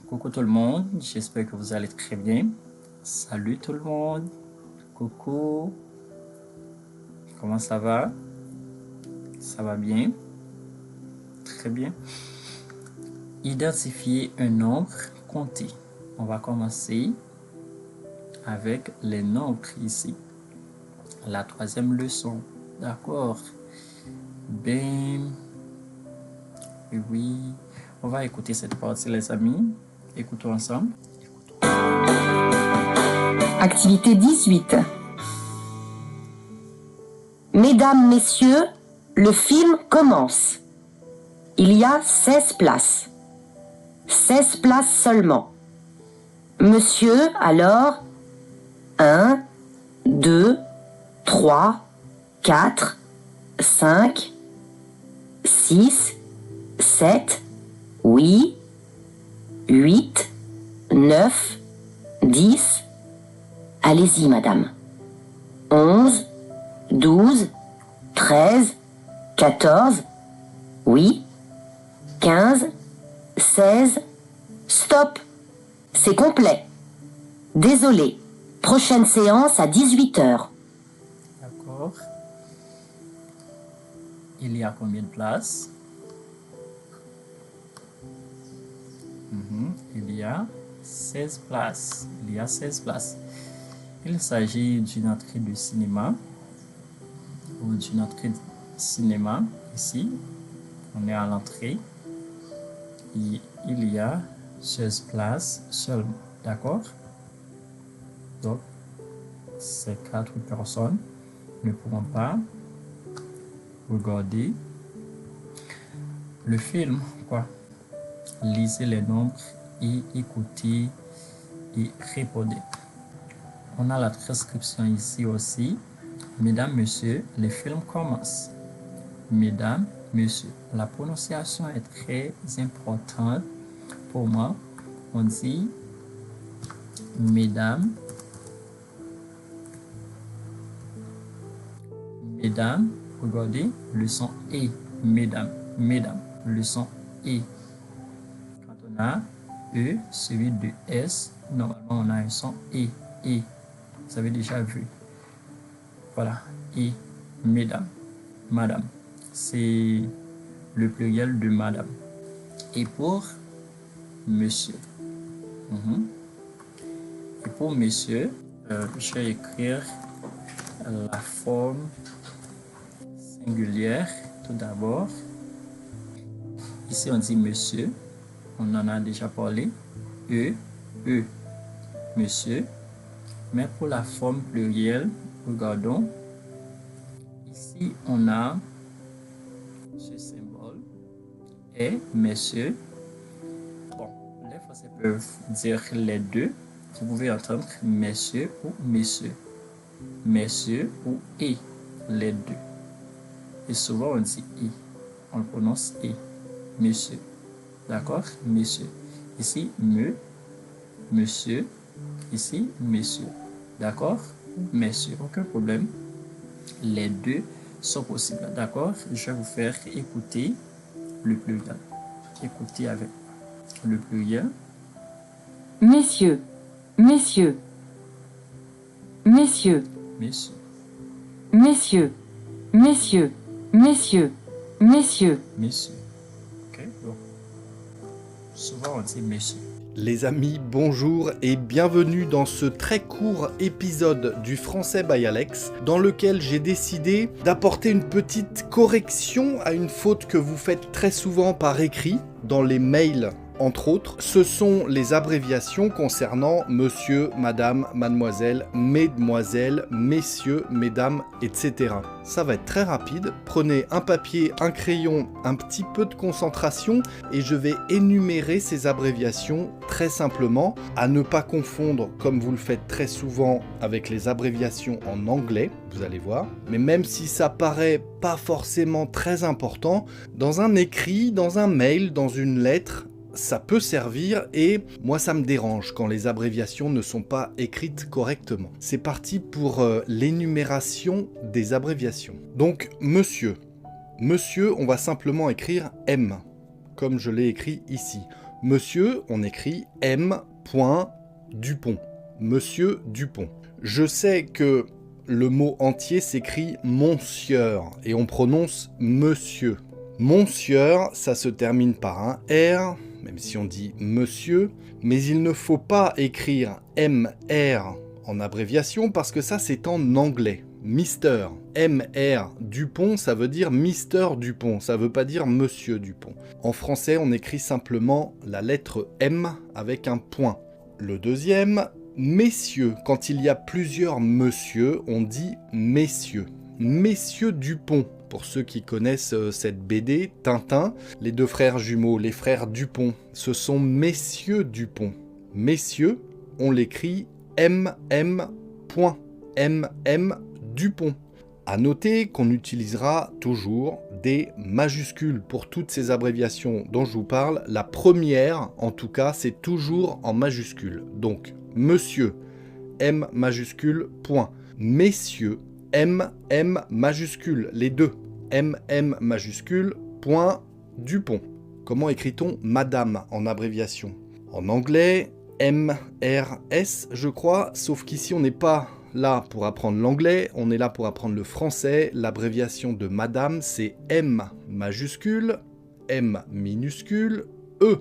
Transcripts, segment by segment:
Coucou tout le monde, j'espère que vous allez très bien. Salut tout le monde. Coucou. Comment ça va? Ça va bien? Très bien. Identifier un nombre compté. On va commencer avec les nombres ici. La troisième leçon. D'accord. Ben, oui. On va écouter cette partie, les amis. Écoutons ensemble. Activité 18. Mesdames, Messieurs, le film commence. Il y a 16 places. 16 places seulement. Monsieur, alors, 1, 2, 3, 4, 5, 6, 7, oui, 8, 9, 10. Allez-y, madame. 11, 12, 13, 14, oui, 15, 16, stop, c'est complet. Désolé, prochaine séance à 18h. D'accord. Il y a combien de places? Il y a 16 places. Il y a 16 places. Il s'agit d'une entrée de cinéma ou d'une entrée de cinéma. Ici, on est à l'entrée. Il y a 16 places seulement. D'accord? Donc, ces 4 personnes ne pourront pas regarder le film, quoi. Lisez les nombres et écoutez et répondez. On a la transcription ici aussi. Mesdames, Messieurs, le film commence. Mesdames, Messieurs. La prononciation est très importante pour moi. On dit Mesdames, Mesdames, regardez le son E. Mesdames, Mesdames, le son E. Quand on a E, suivi de S, normalement on a un son E. E. Vous avez déjà vu. Voilà. E. Mesdames, Madame. C'est le pluriel de Madame. Et pour Monsieur. Et pour Monsieur, je vais écrire la forme singulière tout d'abord. Ici, on dit Monsieur. On en a déjà parlé. E. Monsieur. Mais pour la forme plurielle, regardons. Ici, on a ce symbole. Et Monsieur. Bon, les Français peuvent dire les deux. Vous pouvez entendre Messieurs ou Messieurs. Messieurs ou E. Les deux. Et souvent, on dit I. On le prononce I. Monsieur. D'accord? Monsieur. Ici, monsieur. Ici, monsieur. D'accord? Messieurs. Aucun problème. Les deux sont possibles. D'accord? Je vais vous faire écouter le pluriel. Écoutez avec le pluriel. Messieurs, messieurs, messieurs, Messieurs. messieurs, messieurs, messieurs, messieurs. Messieurs. Ok? Donc, souvent, on dit messieurs. Les amis, bonjour et bienvenue dans ce très court épisode du Français by Alex, dans lequel j'ai décidé d'apporter une petite correction à une faute que vous faites très souvent par écrit, dans les mails entre autres. Ce sont les abréviations concernant monsieur, madame, mademoiselle, mesdemoiselles, messieurs, mesdames, etc. Ça va être très rapide. Prenez un papier, un crayon, un petit peu de concentration et je vais énumérer ces abréviations très simplement, à ne pas confondre comme vous le faites très souvent avec les abréviations en anglais, vous allez voir. Mais même si ça paraît pas forcément très important, dans un écrit, dans un mail, dans une lettre, ça peut servir et moi ça me dérange quand les abréviations ne sont pas écrites correctement. C'est parti pour l'énumération des abréviations. Donc monsieur. Monsieur, on va simplement écrire M, comme je l'ai écrit ici. Monsieur, on écrit M. Dupont. Monsieur Dupont. Je sais que le mot entier s'écrit Monsieur et on prononce Monsieur. Monsieur, ça se termine par un R, même si on dit Monsieur, mais il ne faut pas écrire MR en abréviation parce que ça c'est en anglais. Mister, M.R. Dupont, ça veut dire Mister Dupont, ça veut pas dire Monsieur Dupont. En français, on écrit simplement la lettre M avec un point. Le deuxième, messieurs. Quand il y a plusieurs monsieur, on dit messieurs. Messieurs Dupont. Pour ceux qui connaissent cette BD, Tintin, les deux frères jumeaux, les frères Dupont, ce sont messieurs Dupont. Messieurs, on l'écrit MM. Dupont. À noter qu'on utilisera toujours des majuscules pour toutes ces abréviations dont je vous parle. La première, en tout cas, c'est toujours en majuscule. Donc, monsieur, M majuscule, point. Messieurs, M majuscule, les deux. M majuscule, point, Dupont. Comment écrit-on madame en abréviation? En anglais, MRS, je crois, sauf qu'ici on n'est pas là pour apprendre l'anglais, on est là pour apprendre le français. L'abréviation de madame, c'est M majuscule, M minuscule, E.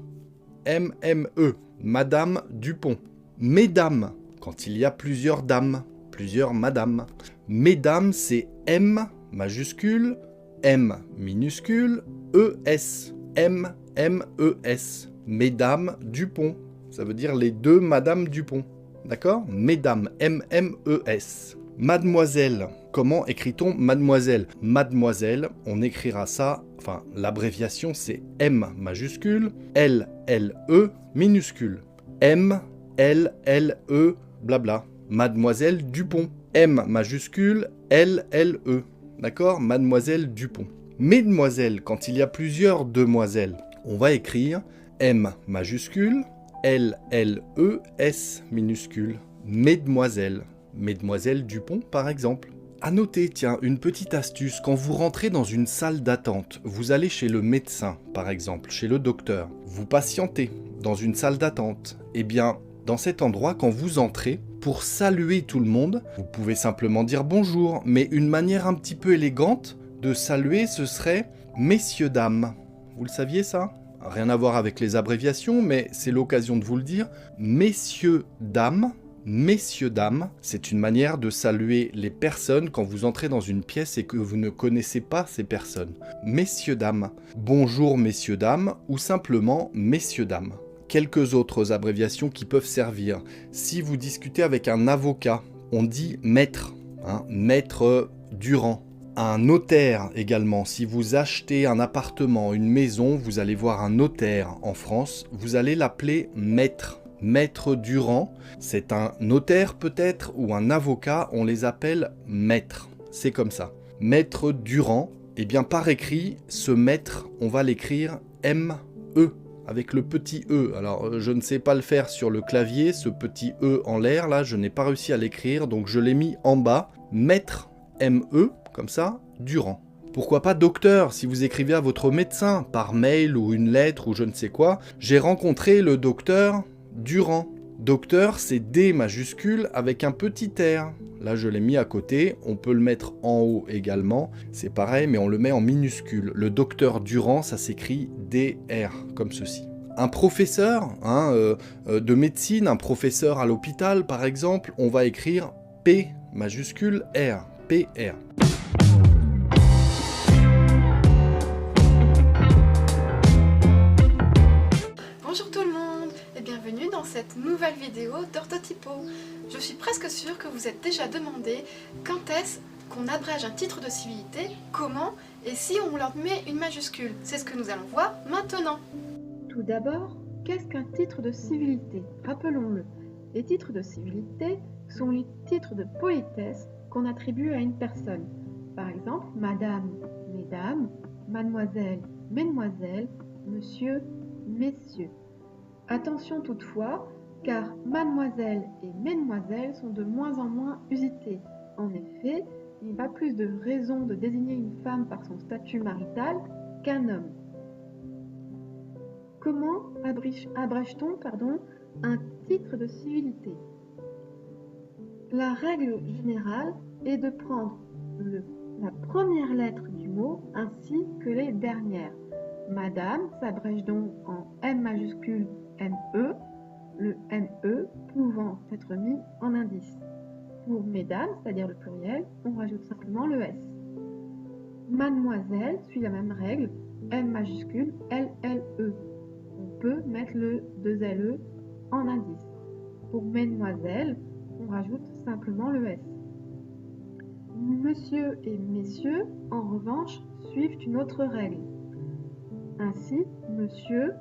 M-M-E. Madame Dupont. Mesdames, quand il y a plusieurs dames, plusieurs madames. Mesdames, c'est M majuscule, M minuscule, E-S. M-M-E-S. Mesdames Dupont. Ça veut dire les deux Madame Dupont. D'accord? Mesdames, M-M-E-S. Mademoiselle. Comment écrit-on mademoiselle? Mademoiselle, on écrira ça, enfin, l'abréviation c'est M majuscule, L-L-E minuscule. M, L-L-E, blabla. Mademoiselle Dupont. M majuscule, L-L-E. D'accord? Mademoiselle Dupont. Mesdemoiselles, quand il y a plusieurs demoiselles, on va écrire M majuscule, L-L-E-S minuscule. Mesdemoiselles. Mesdemoiselles Dupont, par exemple. À noter, tiens, une petite astuce, quand vous rentrez dans une salle d'attente, vous allez chez le médecin, par exemple, chez le docteur, vous patientez dans une salle d'attente, eh bien, dans cet endroit, quand vous entrez, pour saluer tout le monde, vous pouvez simplement dire bonjour, mais une manière un petit peu élégante de saluer, ce serait messieurs, dames. Vous le saviez ça ? Rien à voir avec les abréviations, mais c'est l'occasion de vous le dire. Messieurs, dames, c'est une manière de saluer les personnes quand vous entrez dans une pièce et que vous ne connaissez pas ces personnes. Messieurs, dames, bonjour messieurs, dames, ou simplement messieurs, dames. Quelques autres abréviations qui peuvent servir. Si vous discutez avec un avocat, on dit maître, maître Durand. Un notaire également, si vous achetez un appartement, une maison, vous allez voir un notaire en France, vous allez l'appeler maître. Maître Durand, c'est un notaire peut-être ou un avocat, on les appelle maître. C'est comme ça. Maître Durand, eh bien par écrit, ce maître, on va l'écrire M-E, avec le petit E. Alors je ne sais pas le faire sur le clavier, ce petit E en l'air, là, je n'ai pas réussi à l'écrire, donc je l'ai mis en bas. Maître, M-E, comme ça, Durand. Pourquoi pas docteur, si vous écrivez à votre médecin, par mail ou une lettre ou je ne sais quoi. J'ai rencontré le docteur Durand. Docteur, c'est D majuscule avec un petit R. Là, je l'ai mis à côté. On peut le mettre en haut également. C'est pareil, mais on le met en minuscule. Le docteur Durand, ça s'écrit D-R, comme ceci. Un professeur de médecine, un professeur à l'hôpital, par exemple, on va écrire P majuscule R. P-R. Bonjour tout le monde et bienvenue dans cette nouvelle vidéo d'Orthotypo. Je suis presque sûre que vous êtes déjà demandé quand est-ce qu'on abrège un titre de civilité, comment et si on leur met une majuscule. C'est ce que nous allons voir maintenant. Tout d'abord, qu'est-ce qu'un titre de civilité? Rappelons-le, les titres de civilité sont les titres de politesse qu'on attribue à une personne. Par exemple, madame, mesdames, mademoiselle, mesdemoiselles, monsieur, messieurs. Attention toutefois, car mademoiselle et mesdemoiselles sont de moins en moins usités. En effet, il n'y a pas plus de raison de désigner une femme par son statut marital qu'un homme. Comment abrège-t-on un titre de civilité? La règle générale est de prendre la première lettre du mot ainsi que les dernières. Madame s'abrège donc en M majuscule ME, le ME pouvant être mis en indice. Pour mesdames, c'est-à-dire le pluriel, on rajoute simplement le S. Mademoiselle suit la même règle, M majuscule LLE. On peut mettre le 2LE en indice. Pour mesdemoiselles, on rajoute simplement le S. Monsieur et messieurs, en revanche, suivent une autre règle. Ainsi, monsieur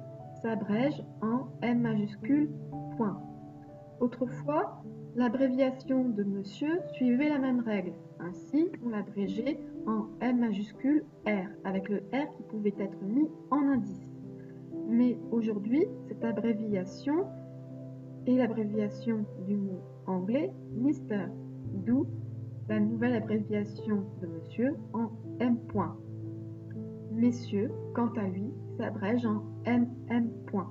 s'abrège en M majuscule point. Autrefois, l'abréviation de monsieur suivait la même règle. Ainsi, on l'abrégeait en M majuscule R, avec le R qui pouvait être mis en indice. Mais aujourd'hui, cette abréviation est l'abréviation du mot anglais Mr, d'où la nouvelle abréviation de monsieur en M point. Messieurs, quant à lui, s'abrège en MM point.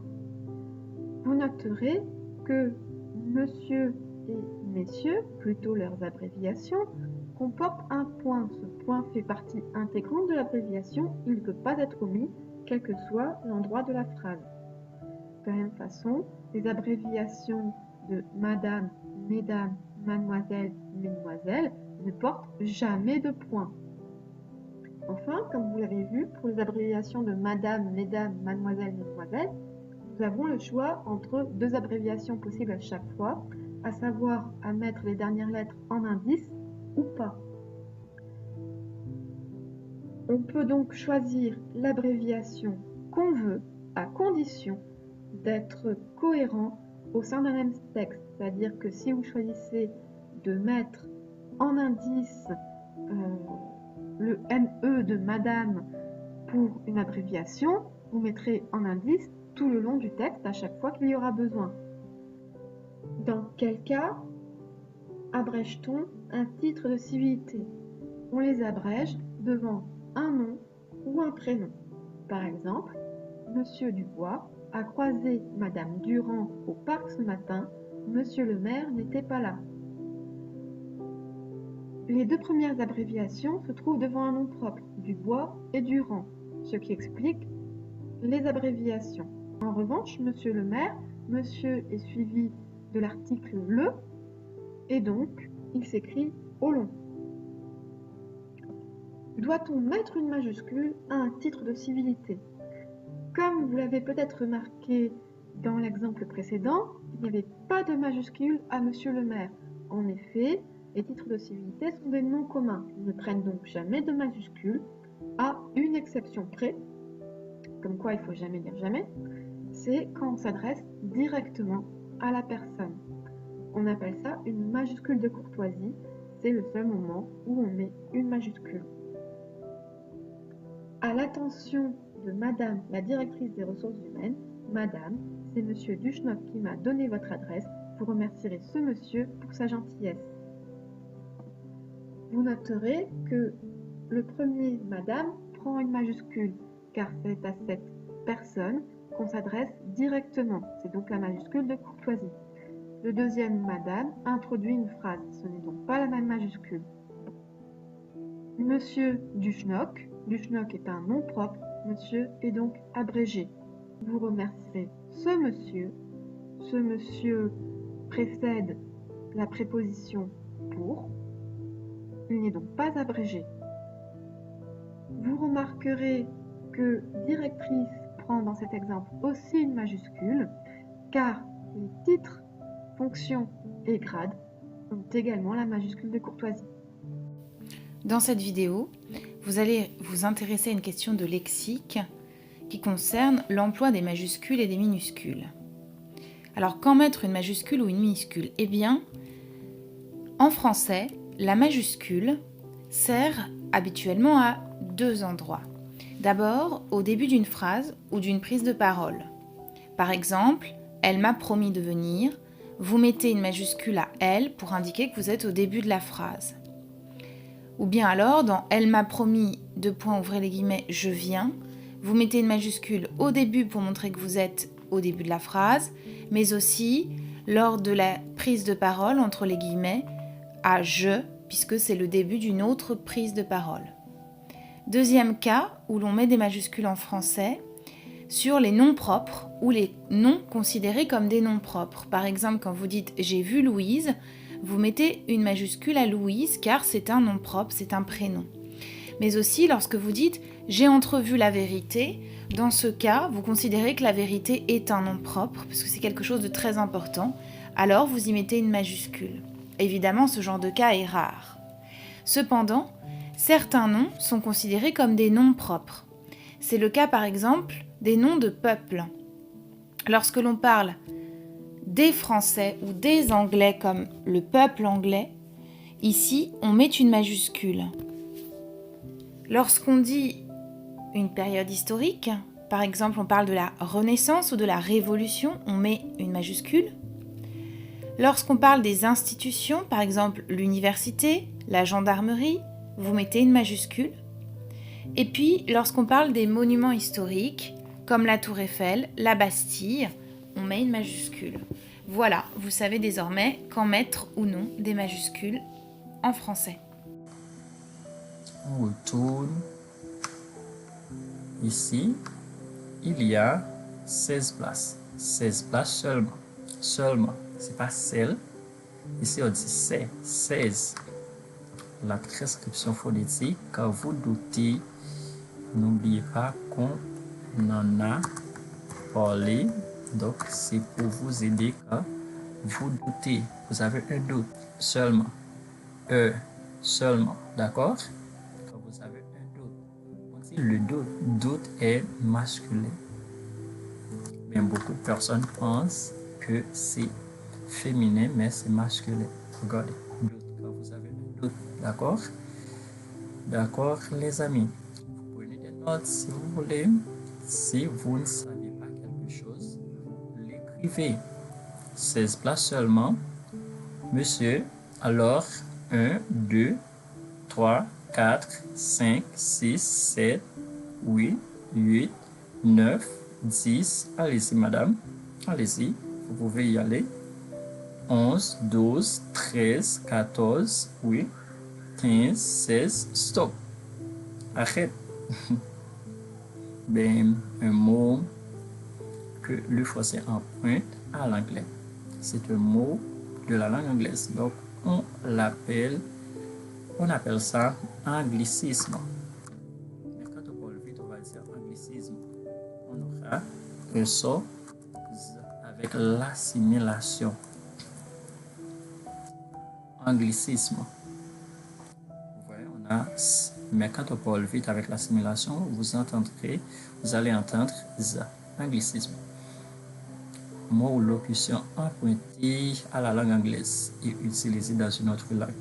Vous noterez que monsieur et messieurs, plutôt leurs abréviations, comportent un point. Ce point fait partie intégrante de l'abréviation, il ne peut pas être omis, quel que soit l'endroit de la phrase. De la même façon, les abréviations de madame, mesdames, mademoiselle, mesdemoiselles ne portent jamais de point. Enfin, comme vous l'avez vu, pour les abréviations de madame, mesdames, mademoiselle, mesdemoiselles, nous avons le choix entre deux abréviations possibles à chaque fois, à savoir à mettre les dernières lettres en indice ou pas. On peut donc choisir l'abréviation qu'on veut à condition d'être cohérent au sein d'un même texte. C'est-à-dire que si vous choisissez de mettre en indice le ME de madame pour une abréviation, vous mettrez en indice tout le long du texte à chaque fois qu'il y aura besoin. Dans quel cas abrège-t-on un titre de civilité? On les abrège devant un nom ou un prénom. Par exemple, Monsieur Dubois a croisé Madame Durand au parc ce matin, Monsieur le maire n'était pas là. Les deux premières abréviations se trouvent devant un nom propre, Dubois et Durand, ce qui explique les abréviations. En revanche, Monsieur le maire, Monsieur est suivi de l'article le, et donc il s'écrit au long. Doit-on mettre une majuscule à un titre de civilité? Comme vous l'avez peut-être remarqué dans l'exemple précédent, il n'y avait pas de majuscule à Monsieur le maire. En effet, les titres de civilité sont des noms communs. Ils ne prennent donc jamais de majuscule, à une exception près, comme quoi il ne faut jamais dire jamais, c'est quand on s'adresse directement à la personne. On appelle ça une majuscule de courtoisie, c'est le seul moment où on met une majuscule. À l'attention de Madame la directrice des ressources humaines, Madame, c'est Monsieur Duchenoc qui m'a donné votre adresse, vous remercierez ce monsieur pour sa gentillesse. Vous noterez que le premier Madame prend une majuscule, car c'est à cette personne qu'on s'adresse directement, c'est donc la majuscule de courtoisie. Le deuxième Madame introduit une phrase, ce n'est donc pas la même majuscule. Monsieur Duchenoc, Duchenoc est un nom propre, monsieur est donc abrégé. Vous remercierez ce monsieur précède la préposition pour, il n'est donc pas abrégé. Vous remarquerez que directrice prend dans cet exemple aussi une majuscule, car les titres, fonctions et grades ont également la majuscule de courtoisie. Dans cette vidéo, vous allez vous intéresser à une question de lexique qui concerne l'emploi des majuscules et des minuscules. Alors, quand mettre une majuscule ou une minuscule? Eh bien, en français, la majuscule sert habituellement à deux endroits. D'abord, au début d'une phrase ou d'une prise de parole. Par exemple, « Elle m'a promis de venir », vous mettez une majuscule à « elle » pour indiquer que vous êtes au début de la phrase. Ou bien alors, dans « Elle m'a promis, ouvrez les guillemets, je viens », vous mettez une majuscule au début pour montrer que vous êtes au début de la phrase, mais aussi lors de la prise de parole entre les guillemets à « je », puisque c'est le début d'une autre prise de parole. Deuxième cas où l'on met des majuscules en français, sur les noms propres ou les noms considérés comme des noms propres. Par exemple, quand vous dites « j'ai vu Louise », vous mettez une majuscule à Louise car c'est un nom propre, c'est un prénom. Mais aussi lorsque vous dites « j'ai entrevu la vérité », dans ce cas, vous considérez que la vérité est un nom propre, parce que c'est quelque chose de très important, alors vous y mettez une majuscule. Évidemment, ce genre de cas est rare. Cependant, certains noms sont considérés comme des noms propres. C'est le cas par exemple des noms de peuples. Lorsque l'on parle des Français ou des Anglais comme le peuple anglais, ici on met une majuscule. Lorsqu'on dit une période historique, par exemple on parle de la Renaissance ou de la Révolution, on met une majuscule. Lorsqu'on parle des institutions, par exemple l'université, la gendarmerie, vous mettez une majuscule. Et puis lorsqu'on parle des monuments historiques, comme la Tour Eiffel, la Bastille, on met une majuscule. Voilà, vous savez désormais quand mettre ou non des majuscules en français. On retourne. Ici, il y a 16 places. 16 places seulement. Seulement. C'est pas celle. Ici, on dit c'est 16. La transcription phonétique, quand vous doutez, n'oubliez pas qu'on en a parlé. Donc, c'est pour vous aider quand vous doutez. Vous avez un doute seulement. Seulement. D'accord? Quand vous avez un doute. On dit le doute est masculin. Mais beaucoup de personnes pensent que c'est féminin, mais c'est masculin. Regardez, doute, quand vous avez un doute. D'accord? D'accord, les amis. Vous prenez des notes si vous voulez. Si vous ne savez pas quelque chose, l'écrivez. 16 places seulement. Monsieur, alors 1, 2, 3, 4, 5, 6, 7, 8, 8, 9, 10. Allez-y, madame. Allez-y, vous pouvez y aller. 11, 12, 13, 14, oui. 15, 16, stop. Arrête. Ben, un mot que le français emprunte à l'anglais. C'est un mot de la langue anglaise. Donc, on appelle ça anglicisme. Mais quand on parle vite, on va dire anglicisme. On aura un son avec l'assimilation. Anglicisme. Vous voyez, on a... Mais quand on parle vite avec l'assimilation, vous allez entendre ça, anglicisme. Mot ou locution empruntée à la langue anglaise et utilisée dans une autre langue.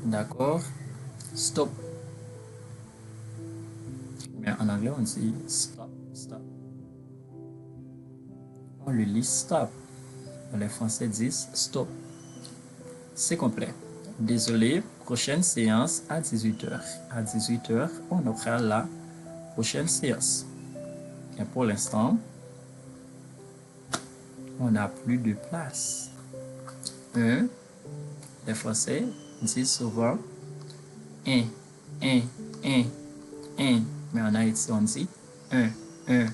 D'accord? Stop. Mais en anglais, on dit stop, stop. On le lit stop. Les Français disent stop. C'est complet. Désolé, prochaine séance à 18h. À 18h, on aura la prochaine séance. Et pour l'instant, on n'a plus de place. Les Français disent souvent un. Mais en Haïti, on dit un. Il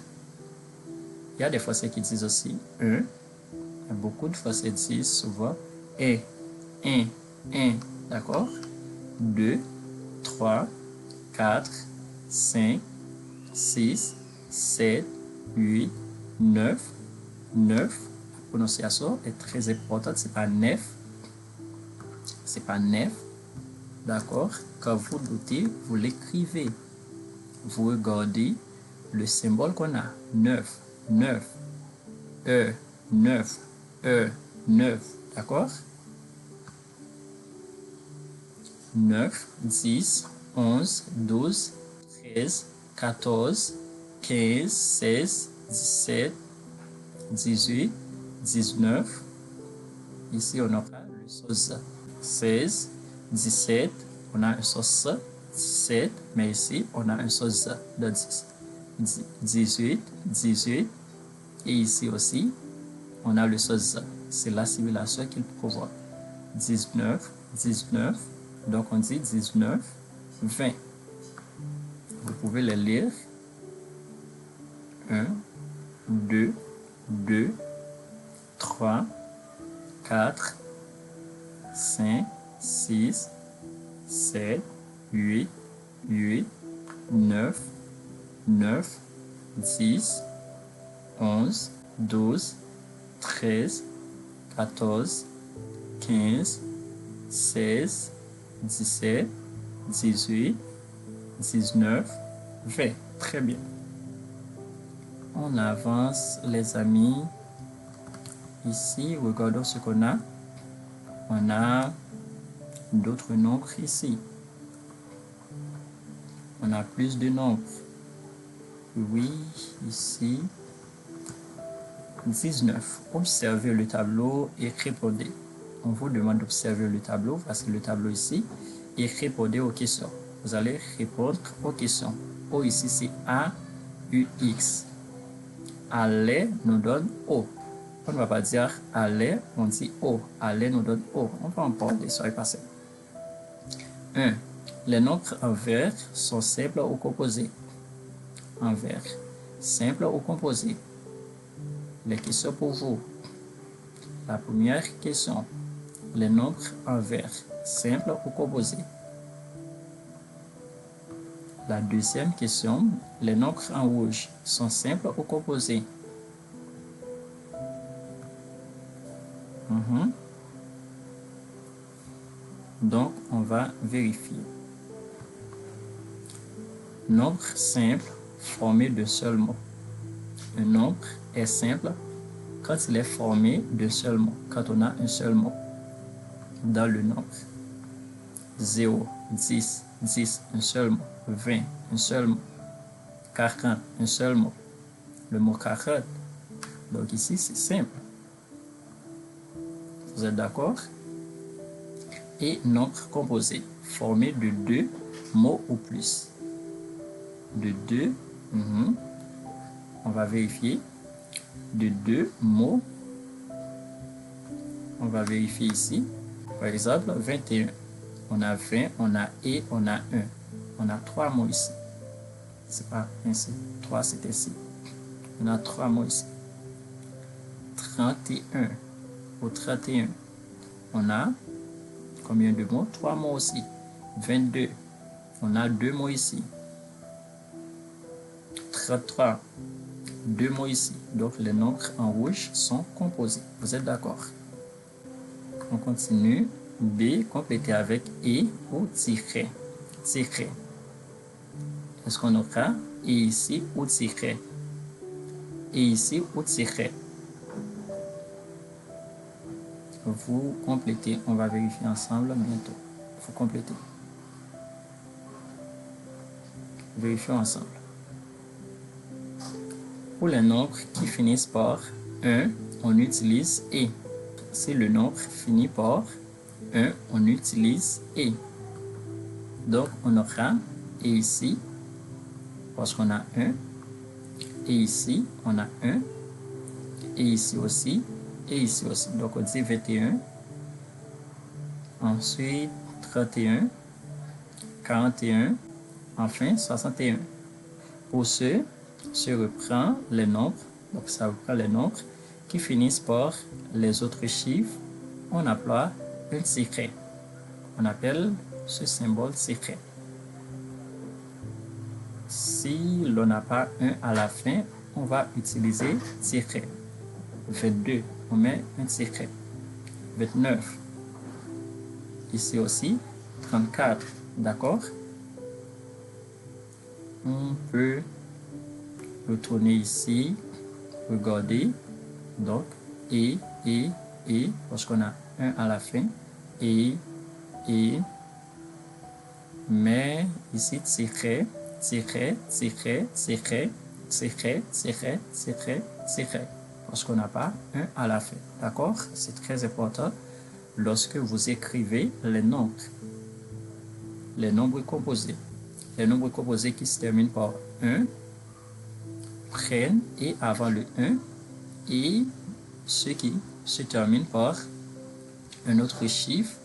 y a des Français qui disent aussi un. Et beaucoup de Français disent souvent un. D'accord? 2, 3, 4, 5, 6, 7, 8, 9. La prononciation est très importante. C'est pas 9. C'est pas 9. D'accord? Quand vous doutez, vous l'écrivez. Vous regardez le symbole qu'on a. 9. 9. D'accord? 9, 10, 11, 12, 13, 14, 15, 16, 17, 18, 19. Ici, on aura le sauce 16, 17. On a un sauce 17, mais ici, on a un sauce de 10. 18, Et ici aussi, on a le sosa. C'est l'assimilation qu'il provoque. 19, 19. Donc, on dit 19, 20. Vous pouvez les lire. 1, 2, 2, 3, 4, 5, 6, 7, 8, 8, 9, 9, 10, 11, 12, 13, 14, 15, 16, 17, 18, 19, 20. Très bien. On avance, les amis. Ici, regardons ce qu'on a. On a d'autres nombres ici. On a plus de nombres. Oui, ici. 19. Observez le tableau et répondez. On vous demande d'observer le tableau. Voici le tableau ici. Et répondez aux questions. Vous allez répondre aux questions. O ici, c'est A, U, X. Aller nous donne O. On ne va pas dire aller, on dit O. Aller nous donne O. On va en parler, soyez patient. 1. Les nombres en vert sont simples ou composés. En vert. Simple ou composé. Les questions pour vous. La première question. Les nombres en vert, simples ou composés. La deuxième question. Les nombres en rouge sont simples ou composés. Donc, on va vérifier. Nombre simple formé de seul mot. Un nombre est simple quand il est formé de seul mot, quand on a un seul mot dans le nombre. 0, 10, 10, un seul mot. 20, un seul mot. 40, un seul mot. Le mot 40. Donc ici, c'est simple. Vous êtes d'accord? Et nombre composé, formé de 2 mots ou plus. De 2, on va vérifier. De 2 mots, on va vérifier ici. Par exemple, 21. On a 20, on a et, on a 1. On a 3 mots ici. C'est pas ainsi. 3, c'est ainsi. On a 3 mots ici. 31 ou 31. On a combien de mots? 3 mots aussi. 22. On a 2 mots ici. 33. 2 mots ici. Donc les nombres en rouge sont composés. Vous êtes d'accord? On continue. B, complété avec et ou tiret. Tiret. Est-ce qu'on aura et ici ou tiret? Et ici ou tiret? Vous complétez. On va vérifier ensemble bientôt. Vous complétez. Vérifions ensemble. Pour les nombres qui finissent par 1, on utilise et. Si le nombre finit par 1, on utilise et. Donc, on aura et ici, parce qu'on a 1. Et ici, on a 1. Et ici aussi. Et ici aussi. Donc, on dit 21. Ensuite, 31. 41. Enfin, 61. Pour ce reprend les nombres. Donc, ça reprend les nombres qui finissent par les autres chiffres. On appelle un tiret. On appelle ce symbole tiret. Si l'on n'a pas un à la fin, on va utiliser tiret. 22, on met un tiret. 29. Ici aussi, 34. D'accord? On peut retourner ici, regarder. Donc, et, parce qu'on a un à la fin. Et, mais ici, tiret, tiret, tiret, tiret, tiret, tiret, tiret, tiret. Parce qu'on n'a pas un à la fin. D'accord? C'est très important lorsque vous écrivez les nombres. Les nombres composés. Les nombres composés qui se terminent par 1 prennent et avant le 1, et ce qui se termine par un autre chiffre,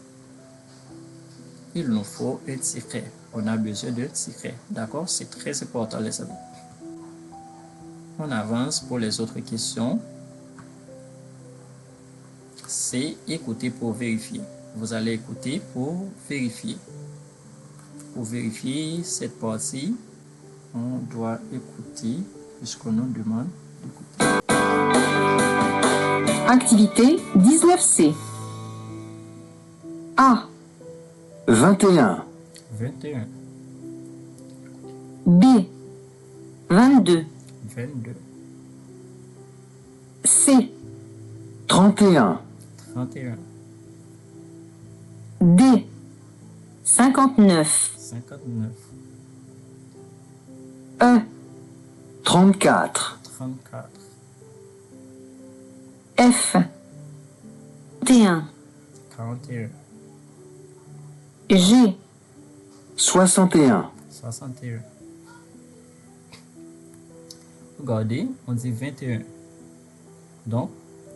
il nous faut un tiret. On a besoin d'un tiret. D'accord? C'est très important, les amis. On avance pour les autres questions. C'est écouter pour vérifier. Vous allez écouter pour vérifier. Pour vérifier cette partie, on doit écouter puisqu'on nous demande d'écouter. Activité 19C. A. 21, 21, B. 22. 22, C. 31, 31, D. 59. 59, E. 34, 34, F. 41. 41, G. 61, 61. Regardez, on dit 21. Donc,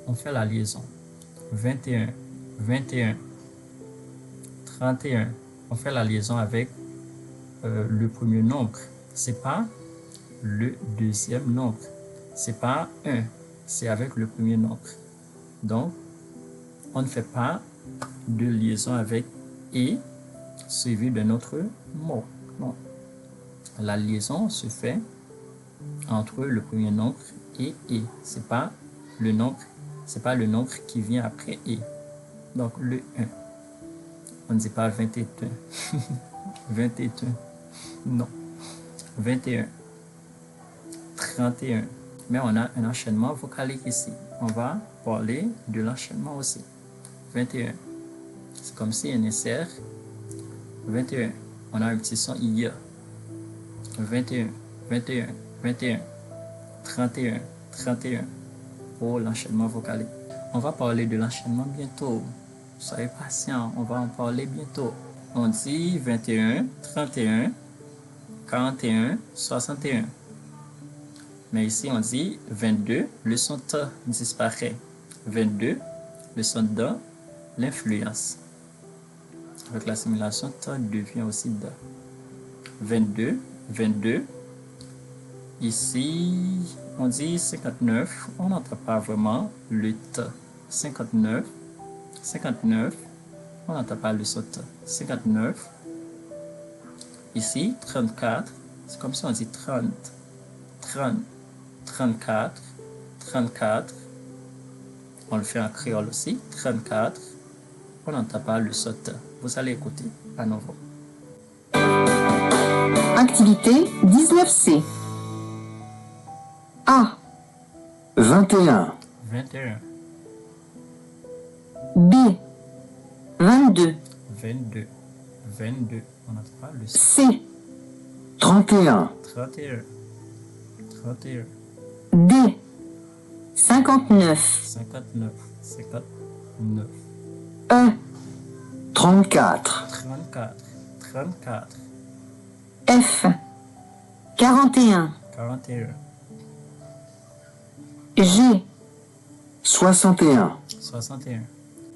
on fait la liaison. 21, 21, 31. On fait la liaison avec le premier nombre. C'est pas le deuxième nombre. C'est pas 1. C'est avec le premier nombre. Donc, on ne fait pas de liaison avec et suivi d'un autre mot. Non. La liaison se fait entre le premier nombre et. C'est pas le nombre qui vient après et. Donc le 1. On ne dit pas 21. 21. Non. 21. 31. Mais on a un enchaînement vocalique ici. On va parler de l'enchaînement aussi. 21. C'est comme si on insère 21. On a un petit son IA. 21, 21, 21, 31, 31 pour l'enchaînement vocalique. On va parler de l'enchaînement bientôt. Soyez patients, on va en parler bientôt. On dit 21, 31, 41, 61. Mais ici, on dit 22, le son T disparaît. 22, le son D, l'influence. Avec l'assimilation, T devient aussi D. 22, 22. Ici, on dit 59. On n'entend pas vraiment le T. 59, 59. On n'entend pas le son T. 59. Ici, 34. C'est comme si on dit 30, 30, 34, 34. On le fait en créole aussi. 34. On n'entend pas le son T. Vous allez écouter à nouveau. Activité 19C. A. 21, 21, B. 22. 22, 22. On n'entend pas le son. C. 31, 31, 31, D. 59. 59, 59, E, 34, 34, 34, F. 41. 41, G. 61, 61.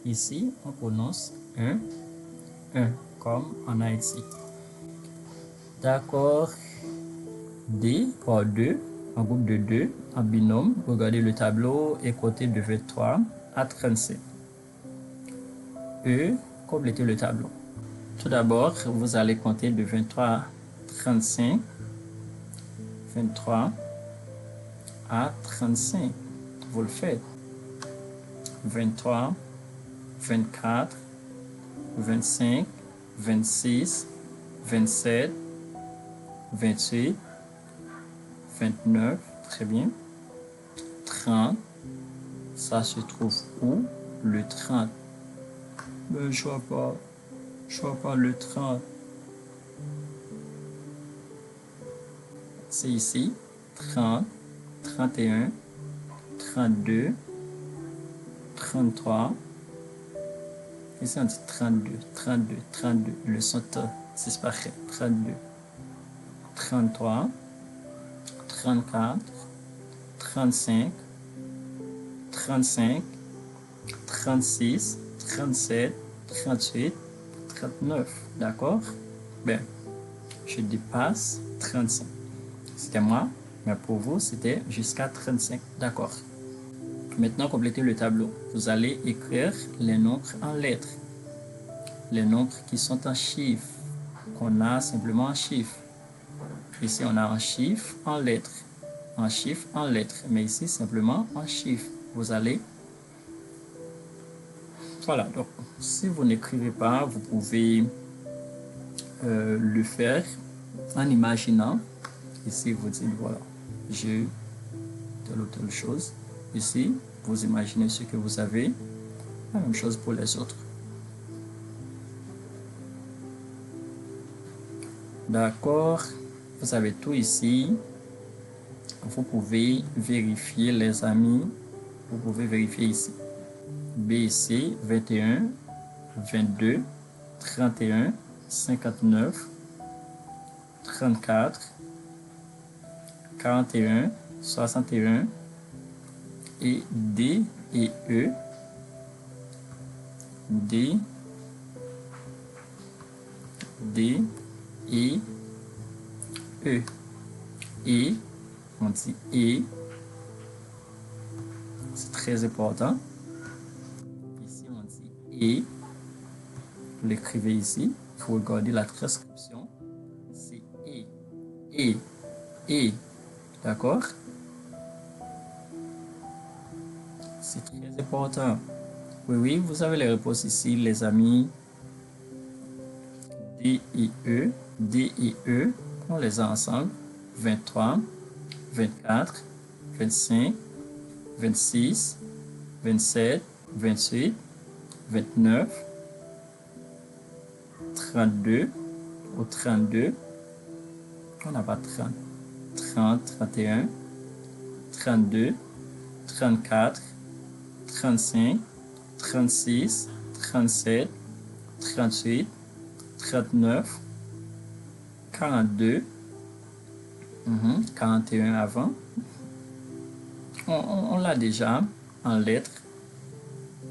Ici, on prononce 1, 1, comme en Haïti. D'accord. D par 2, en groupe de 2, en binôme. Regardez le tableau et côté de 23 à 35. E, complétez le tableau. Tout d'abord, vous allez compter de 23 à 35. 23 à 35. Vous le faites. 23, 24, 25, 26, 27, 28, 29, très bien. 30, ça se trouve où? Le 30. Mais je vois pas le 30. C'est ici. 30, 31, 32, 33. Ici on dit 32, 32, 32. Le son T disparaît. 32, 33, 34, 35, 35, 36, 37, 38, 39. D'accord? Bien, je dépasse 35. C'était moi, mais pour vous, c'était jusqu'à 35. D'accord. Maintenant, complétez le tableau. Vous allez écrire les nombres en lettres. Les nombres qui sont en chiffres, qu'on a simplement en chiffres. Ici, on a en chiffres, en lettres. En chiffres, en lettres. Mais ici, simplement en chiffres. Vous allez... Voilà. Donc, si vous n'écrivez pas, vous pouvez le faire en imaginant. Ici, vous dites, voilà, j'ai telle ou telle chose. Ici, vous imaginez ce que vous avez. La même chose pour les autres. D'accord. Vous avez tout ici. Vous pouvez vérifier, les amis. Vous pouvez vérifier ici. BC 21, 22, 31, 59, 34, 41, 61 et D et E. D et E. Et, on dit et. C'est très important. Ici, on dit et. Vous l'écrivez ici. Il faut regarder la transcription. C'est et. D'accord? C'est très important. Oui, vous avez les réponses ici, les amis. D et E, on les a ensemble. 23, 24, 25, 26, 27, 28, 29, 32 ou 32. On n'a pas 30. 30, 31, 32, 34, 35, 36, 37, 38, 39, 42, 41 avant. On l'a déjà en lettres.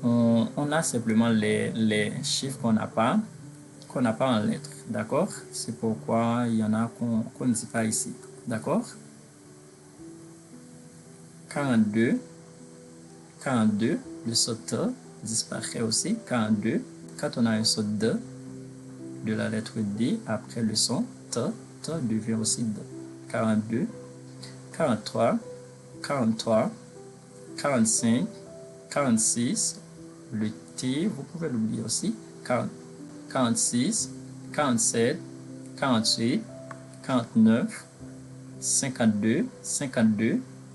On a simplement les chiffres qu'on n'a pas en lettres. D'accord? C'est pourquoi il y en a qu'on ne dit pas ici. D'accord? 42, le son T disparaît aussi. 42, quand on a un son D de la lettre D, après le son T devient aussi D. 42, 43, 43, 45, 46, le T, vous pouvez l'oublier aussi. 46, 47, 48, 49, 52,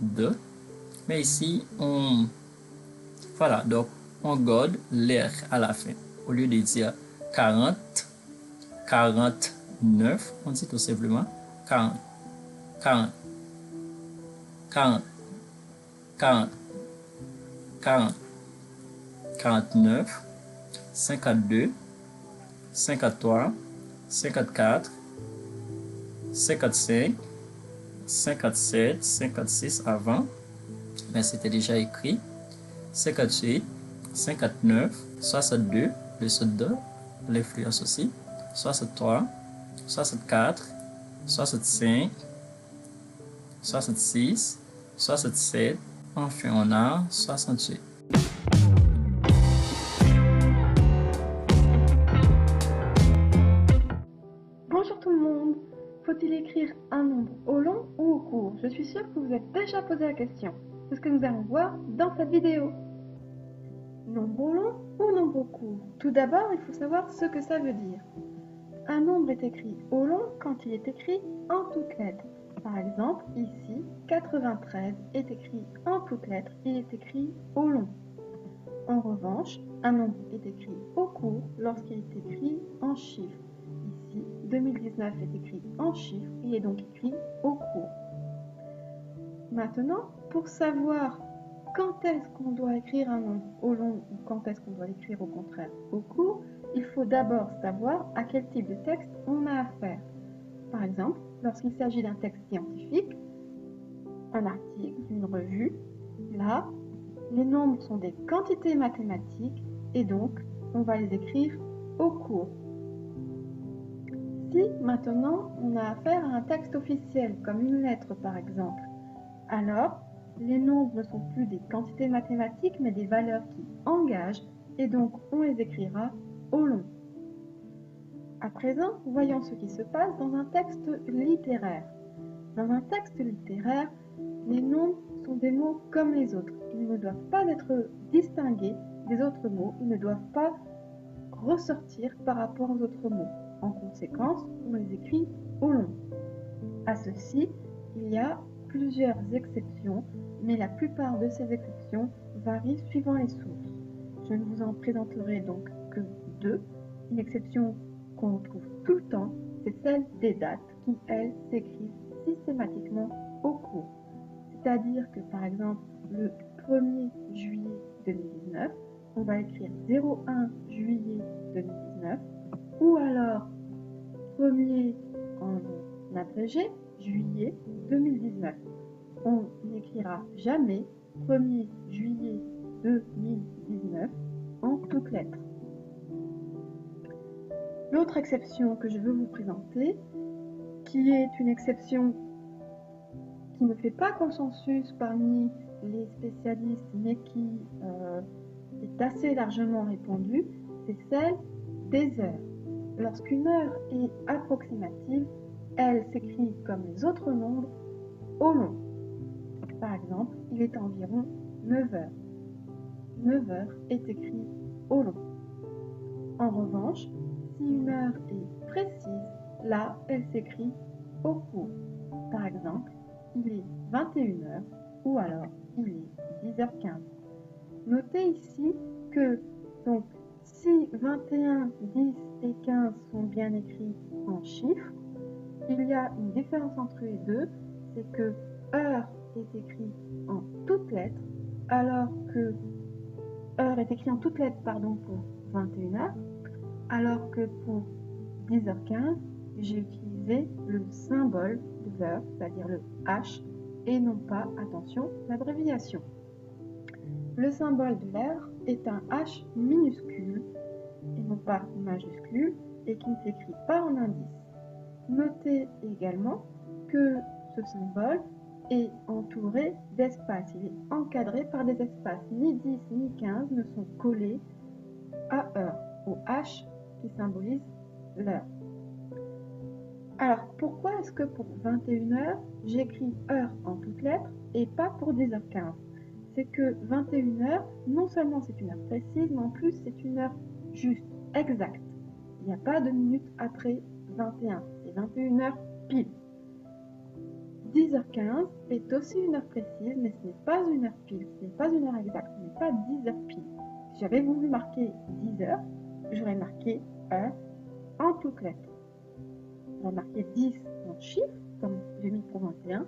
2. Mais ici, voilà, donc on garde l'air à la fin. Au lieu de dire 40, 49, on dit tout simplement 40, 40, 40, 40, 40, 49, 52, 53, 54, 55, 57, 56 avant, mais c'était déjà écrit. 58, 59, 62, le son de l'influence aussi. 63, 64, 65, 66, 67, enfin on a 68. Bonjour tout le monde. Faut-il écrire un nombre au long ou au court? Je suis sûre que vous êtes déjà posé la question. C'est ce que nous allons voir dans cette vidéo. Nombre au long ou nombre au court? Tout d'abord, il faut savoir ce que ça veut dire. Un nombre est écrit au long quand il est écrit en toutes lettres. Par exemple, ici, 93 est écrit en toutes lettres, il est écrit au long. En revanche, un nombre est écrit au court lorsqu'il est écrit en chiffres. Ici, 2019 est écrit en chiffres, il est donc écrit au court. Maintenant, pour savoir quand est-ce qu'on doit écrire un nombre au long ou quand est-ce qu'on doit l'écrire au contraire au court, il faut d'abord savoir à quel type de texte on a affaire. Par exemple, lorsqu'il s'agit d'un texte scientifique, un article d'une revue, là, les nombres sont des quantités mathématiques et donc on va les écrire au cours. Si maintenant on a affaire à un texte officiel, comme une lettre par exemple, alors les nombres ne sont plus des quantités mathématiques mais des valeurs qui engagent et donc on les écrira au long. À présent, voyons ce qui se passe dans un texte littéraire. Dans un texte littéraire, les nombres sont des mots comme les autres. Ils ne doivent pas être distingués des autres mots, ils ne doivent pas ressortir par rapport aux autres mots. En conséquence, on les écrit au long. À ceci, il y a plusieurs exceptions, mais la plupart de ces exceptions varient suivant les sources. Je ne vous en présenterai donc que deux. Une exception qu'on trouve tout le temps, c'est celle des dates qui, elles, s'écrivent systématiquement au cours. C'est-à-dire que, par exemple, le 1er juillet 2019, on va écrire 01 juillet 2019, ou alors 1er en abrégé, juillet 2019. On n'écrira jamais 1er juillet 2019 en toutes lettres. L'autre exception que je veux vous présenter, qui est une exception qui ne fait pas consensus parmi les spécialistes, mais qui est assez largement répandue, c'est celle des heures. Lorsqu'une heure est approximative, elle s'écrit comme les autres nombres au long. Par exemple, il est environ 9 heures. 9 heures est écrit au long. En revanche, si une heure est précise, là, elle s'écrit au court. Par exemple, il est 21h ou alors il est 10h15. Notez ici que donc, si 21, 10 et 15 sont bien écrits en chiffres, il y a une différence entre les deux, c'est que heure est écrit en toutes lettres, alors que heure est écrit en toutes lettres pour 21h, alors que pour 10h15, j'ai utilisé le symbole de l'heure, c'est-à-dire le H, et non pas, attention, l'abréviation. Le symbole de l'heure est un H minuscule, et non pas majuscule, et qui ne s'écrit pas en indice. Notez également que ce symbole est entouré d'espaces, il est encadré par des espaces. Ni 10 ni 15 ne sont collés à heure, au H qui symbolise l'heure. Alors, pourquoi est-ce que pour 21h, j'écris heure en toutes lettres et pas pour 10h15? C'est que 21h, non seulement c'est une heure précise, mais en plus c'est une heure juste, exacte. Il n'y a pas de minutes après 21, c'est 21h pile. 10h15 est aussi une heure précise, mais ce n'est pas une heure pile, ce n'est pas une heure exacte, ce n'est pas 10h pile. Si j'avais voulu marquer 10h, j'aurais marqué heure en toutes lettres. J'aurais marqué 10 en chiffres, comme j'ai mis pour 21,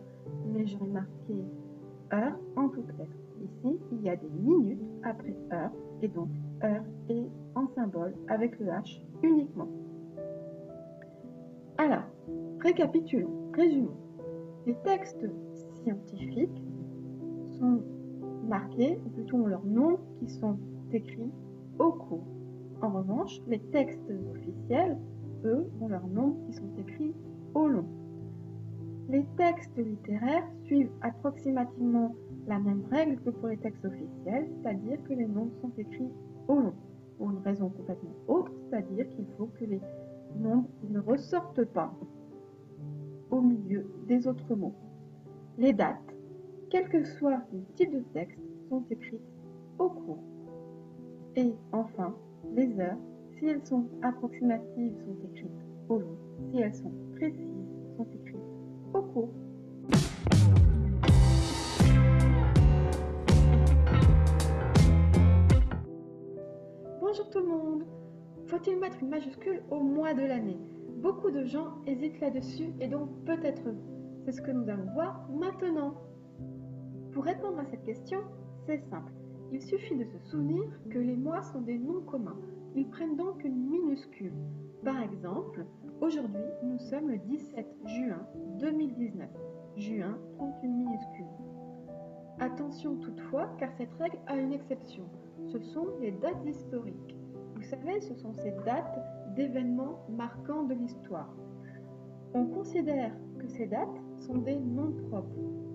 mais j'aurais marqué heure en toutes lettres. Ici, il y a des minutes après heure, et donc heure est en symbole avec le H uniquement. Alors, récapitulons, résumons. Les textes scientifiques sont marqués, ou plutôt ont leurs noms qui sont écrits au cours. En revanche, les textes officiels, eux, ont leurs noms qui sont écrits au long. Les textes littéraires suivent approximativement la même règle que pour les textes officiels, c'est-à-dire que les nombres sont écrits au long, pour une raison complètement autre, c'est-à-dire qu'il faut que les nombres ne ressortent pas au milieu des autres mots. Les dates, quel que soit le type de texte, sont écrites au cours. Et enfin, les heures, si elles sont approximatives, sont écrites au long. Si elles sont précises, sont écrites au cours. Bonjour tout le monde! Faut-il mettre une majuscule au mois de l'année? Beaucoup de gens hésitent là-dessus et donc peut-être vous. C'est ce que nous allons voir maintenant. Pour répondre à cette question, c'est simple. Il suffit de se souvenir que les mois sont des noms communs. Ils prennent donc une minuscule. Par exemple, aujourd'hui, nous sommes le 17 juin 2019. Juin prend une minuscule. Attention toutefois, car cette règle a une exception. Ce sont les dates historiques. Vous savez, ce sont ces dates d'événements marquants de l'histoire. On considère que ces dates sont des noms propres.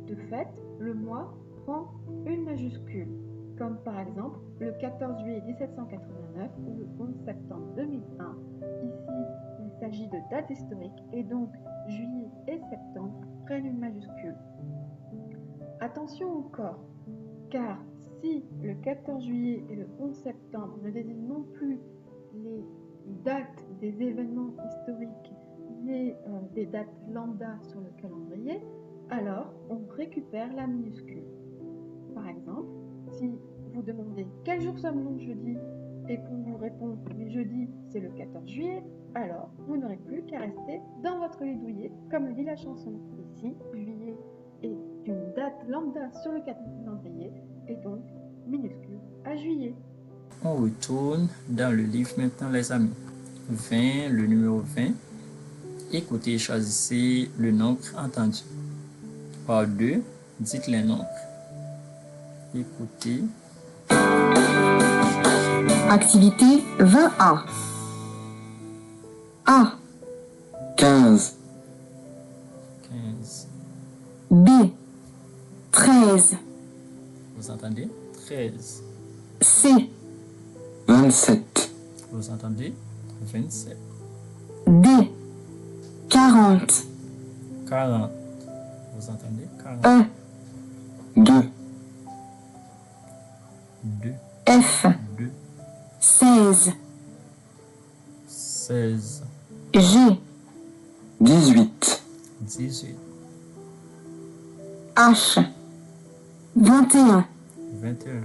De fait, le mois prend une majuscule, comme par exemple le 14 juillet 1789 ou le 11 septembre 2001. Ici, il s'agit de dates historiques et donc juillet et septembre prennent une majuscule. Attention encore, car si le 14 juillet et le 11 septembre ne désignent non plus les dates des événements historiques mais des dates lambda sur le calendrier, alors on récupère la minuscule. Par exemple, si vous demandez quel jour sommes-nous jeudi et qu'on vous répond mais jeudi c'est le 14 juillet, alors vous n'aurez plus qu'à rester dans votre lit douillet comme le dit la chanson. Ici, juillet est une date lambda sur le calendrier et donc minuscule à juillet. On retourne dans le livre maintenant les amis. 20, le numéro 20. Écoutez et choisissez le nombre entendu. Par 2, dites les nombres. Écoutez. Activité 20A. A. 15, 15. B. 13. Vous entendez? 13. C. 27, Vous entendez? 27. D. 40. 40. Vous entendez? 40. E. 2, 2. F. 2. 16. 16. G. 18, 18. H. 21. 21.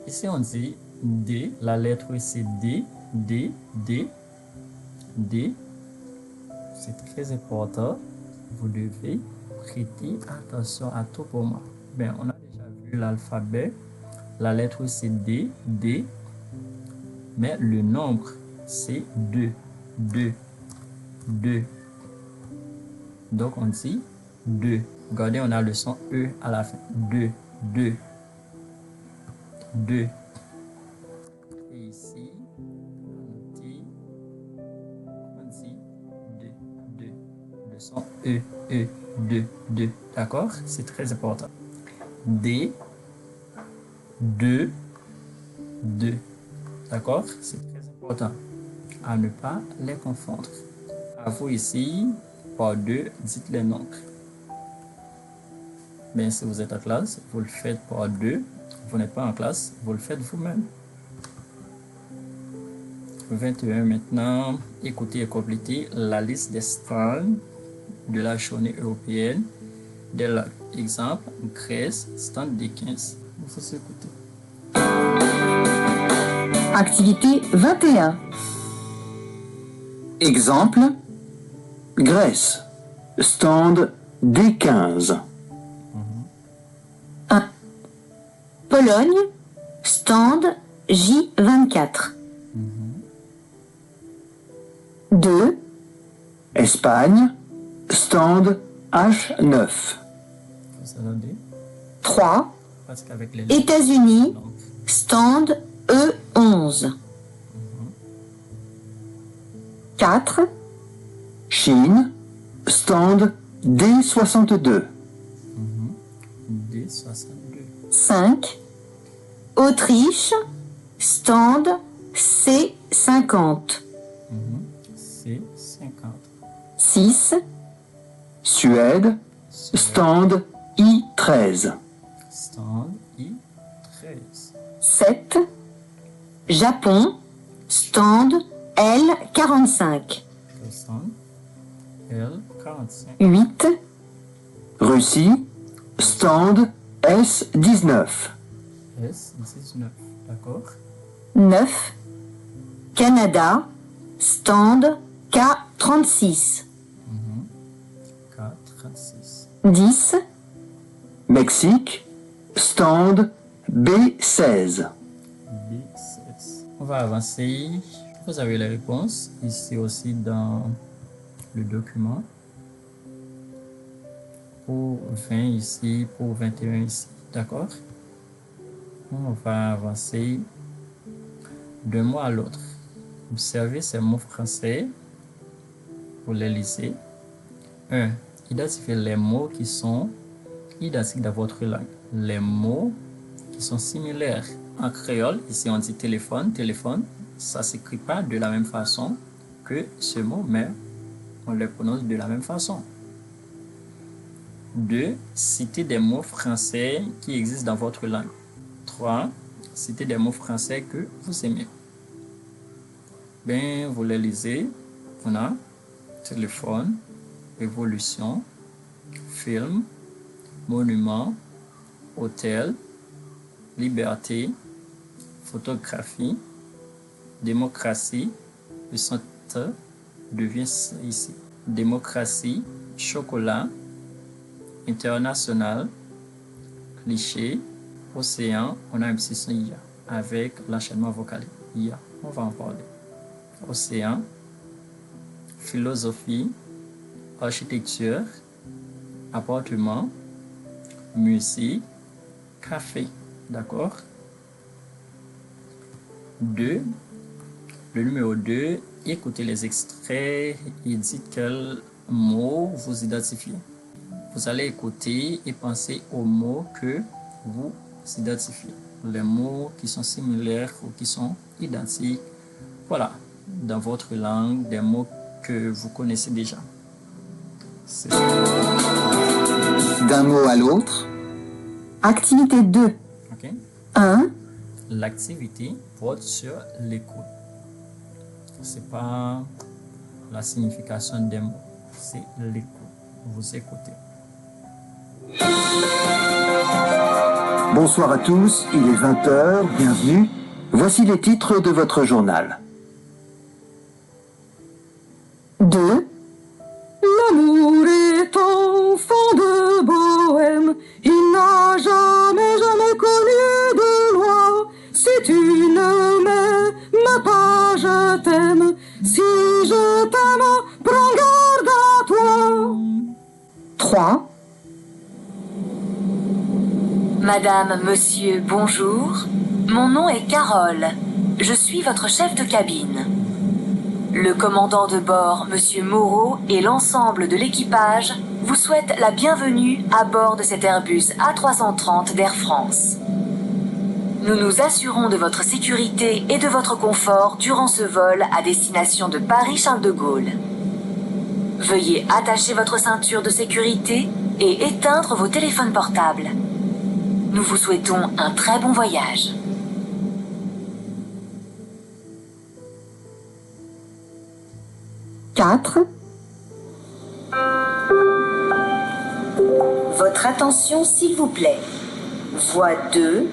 Ici, on dit D. La lettre c'est D. D. D. D. C'est très important. Vous devez prêter attention à tout pour moi. Bien, on a déjà vu l'alphabet. La lettre c'est D. D. Mais le nombre c'est 2. 2. 2. Donc, on dit 2. Regardez, on a le son E à la fin. 2. 2. 2. Et ici, on dit 2. 2. Le son E. E. 2. 2. D'accord? C'est très important. D. 2. 2. D'accord? C'est très important. À ne pas les confondre. À vous ici, par 2, dites les nombres. Mais si vous êtes en classe, vous le faites par 2. Vous n'êtes pas en classe, vous le faites vous-même. 21 maintenant. Écoutez et complétez la liste des stands de la journée européenne. De l'exemple, Grèce, stand des 15. Il faut s'écouter. Activité 21. exemple, Grèce, stand D15, 1. Pologne, stand J24. 2. Espagne, stand H9, Vous entendez? 3. Parce qu'avec les États-Unis, donc, stand E11. 4. Chine, stand D62, D62. 5. Autriche, stand C50. C 50. 6. Suède, stand I13, Stand I13. 7. Japon, stand L45. Stand L45. 8. Russie, stand S19, S19. D'accord? 9. Canada, stand K36. K36. 10. Mexique, stand B16, B16. On va avancer. Vous avez les réponses ici aussi dans le document. pour 20 ici, pour 21 ici. D'accord? On va avancer d'un mot à l'autre. Observez ces mots français. Vous les lisez. 1. Identifiez les mots qui sont identiques dans votre langue. Les mots qui sont similaires. En créole, ici on dit téléphone, téléphone. Ça ne s'écrit pas de la même façon que ce mot, mais on les prononce de la même façon. 2. Citez des mots français qui existent dans votre langue. 3. Citez des mots français que vous aimez. Bien, vous les lisez. On a téléphone, évolution, film, monument, hôtel, liberté, photographie, démocratie, le centre devient ici. Démocratie, chocolat, international, cliché, océan, on a un petit son IA avec l'enchaînement vocalique. IA, on va en parler. Océan, philosophie, architecture, appartement, musique, café. D'accord? 2. Le numéro 2, écoutez les extraits et dites quels mots vous identifiez. Vous allez écouter et penser aux mots que vous identifiez. Les mots qui sont similaires ou qui sont identiques. Voilà, dans votre langue, des mots que vous connaissez déjà. C'est ça. D'un mot à l'autre. Activité 2. OK? 1. L'activité porte sur l'écoute. C'est pas la signification des mots, c'est l'écoute. Vous écoutez. Bonsoir à tous, il est 20h, bienvenue. Voici les titres de votre journal. 2. L'amour est enfant de bohème, il n'a jamais connu de loi. Si tu ne m'aimes pas, je t'aime. Si je t'aime, prends garde à toi. 3. Madame, monsieur, bonjour. Mon nom est Carole. Je suis votre chef de cabine. Le commandant de bord, monsieur Moreau, et l'ensemble de l'équipage vous souhaitent la bienvenue à bord de cet Airbus A330 d'Air France. Nous nous assurons de votre sécurité et de votre confort durant ce vol à destination de Paris-Charles de Gaulle. Veuillez attacher votre ceinture de sécurité et éteindre vos téléphones portables. Nous vous souhaitons un très bon voyage. Quatre. Votre attention s'il vous plaît. Voie 2,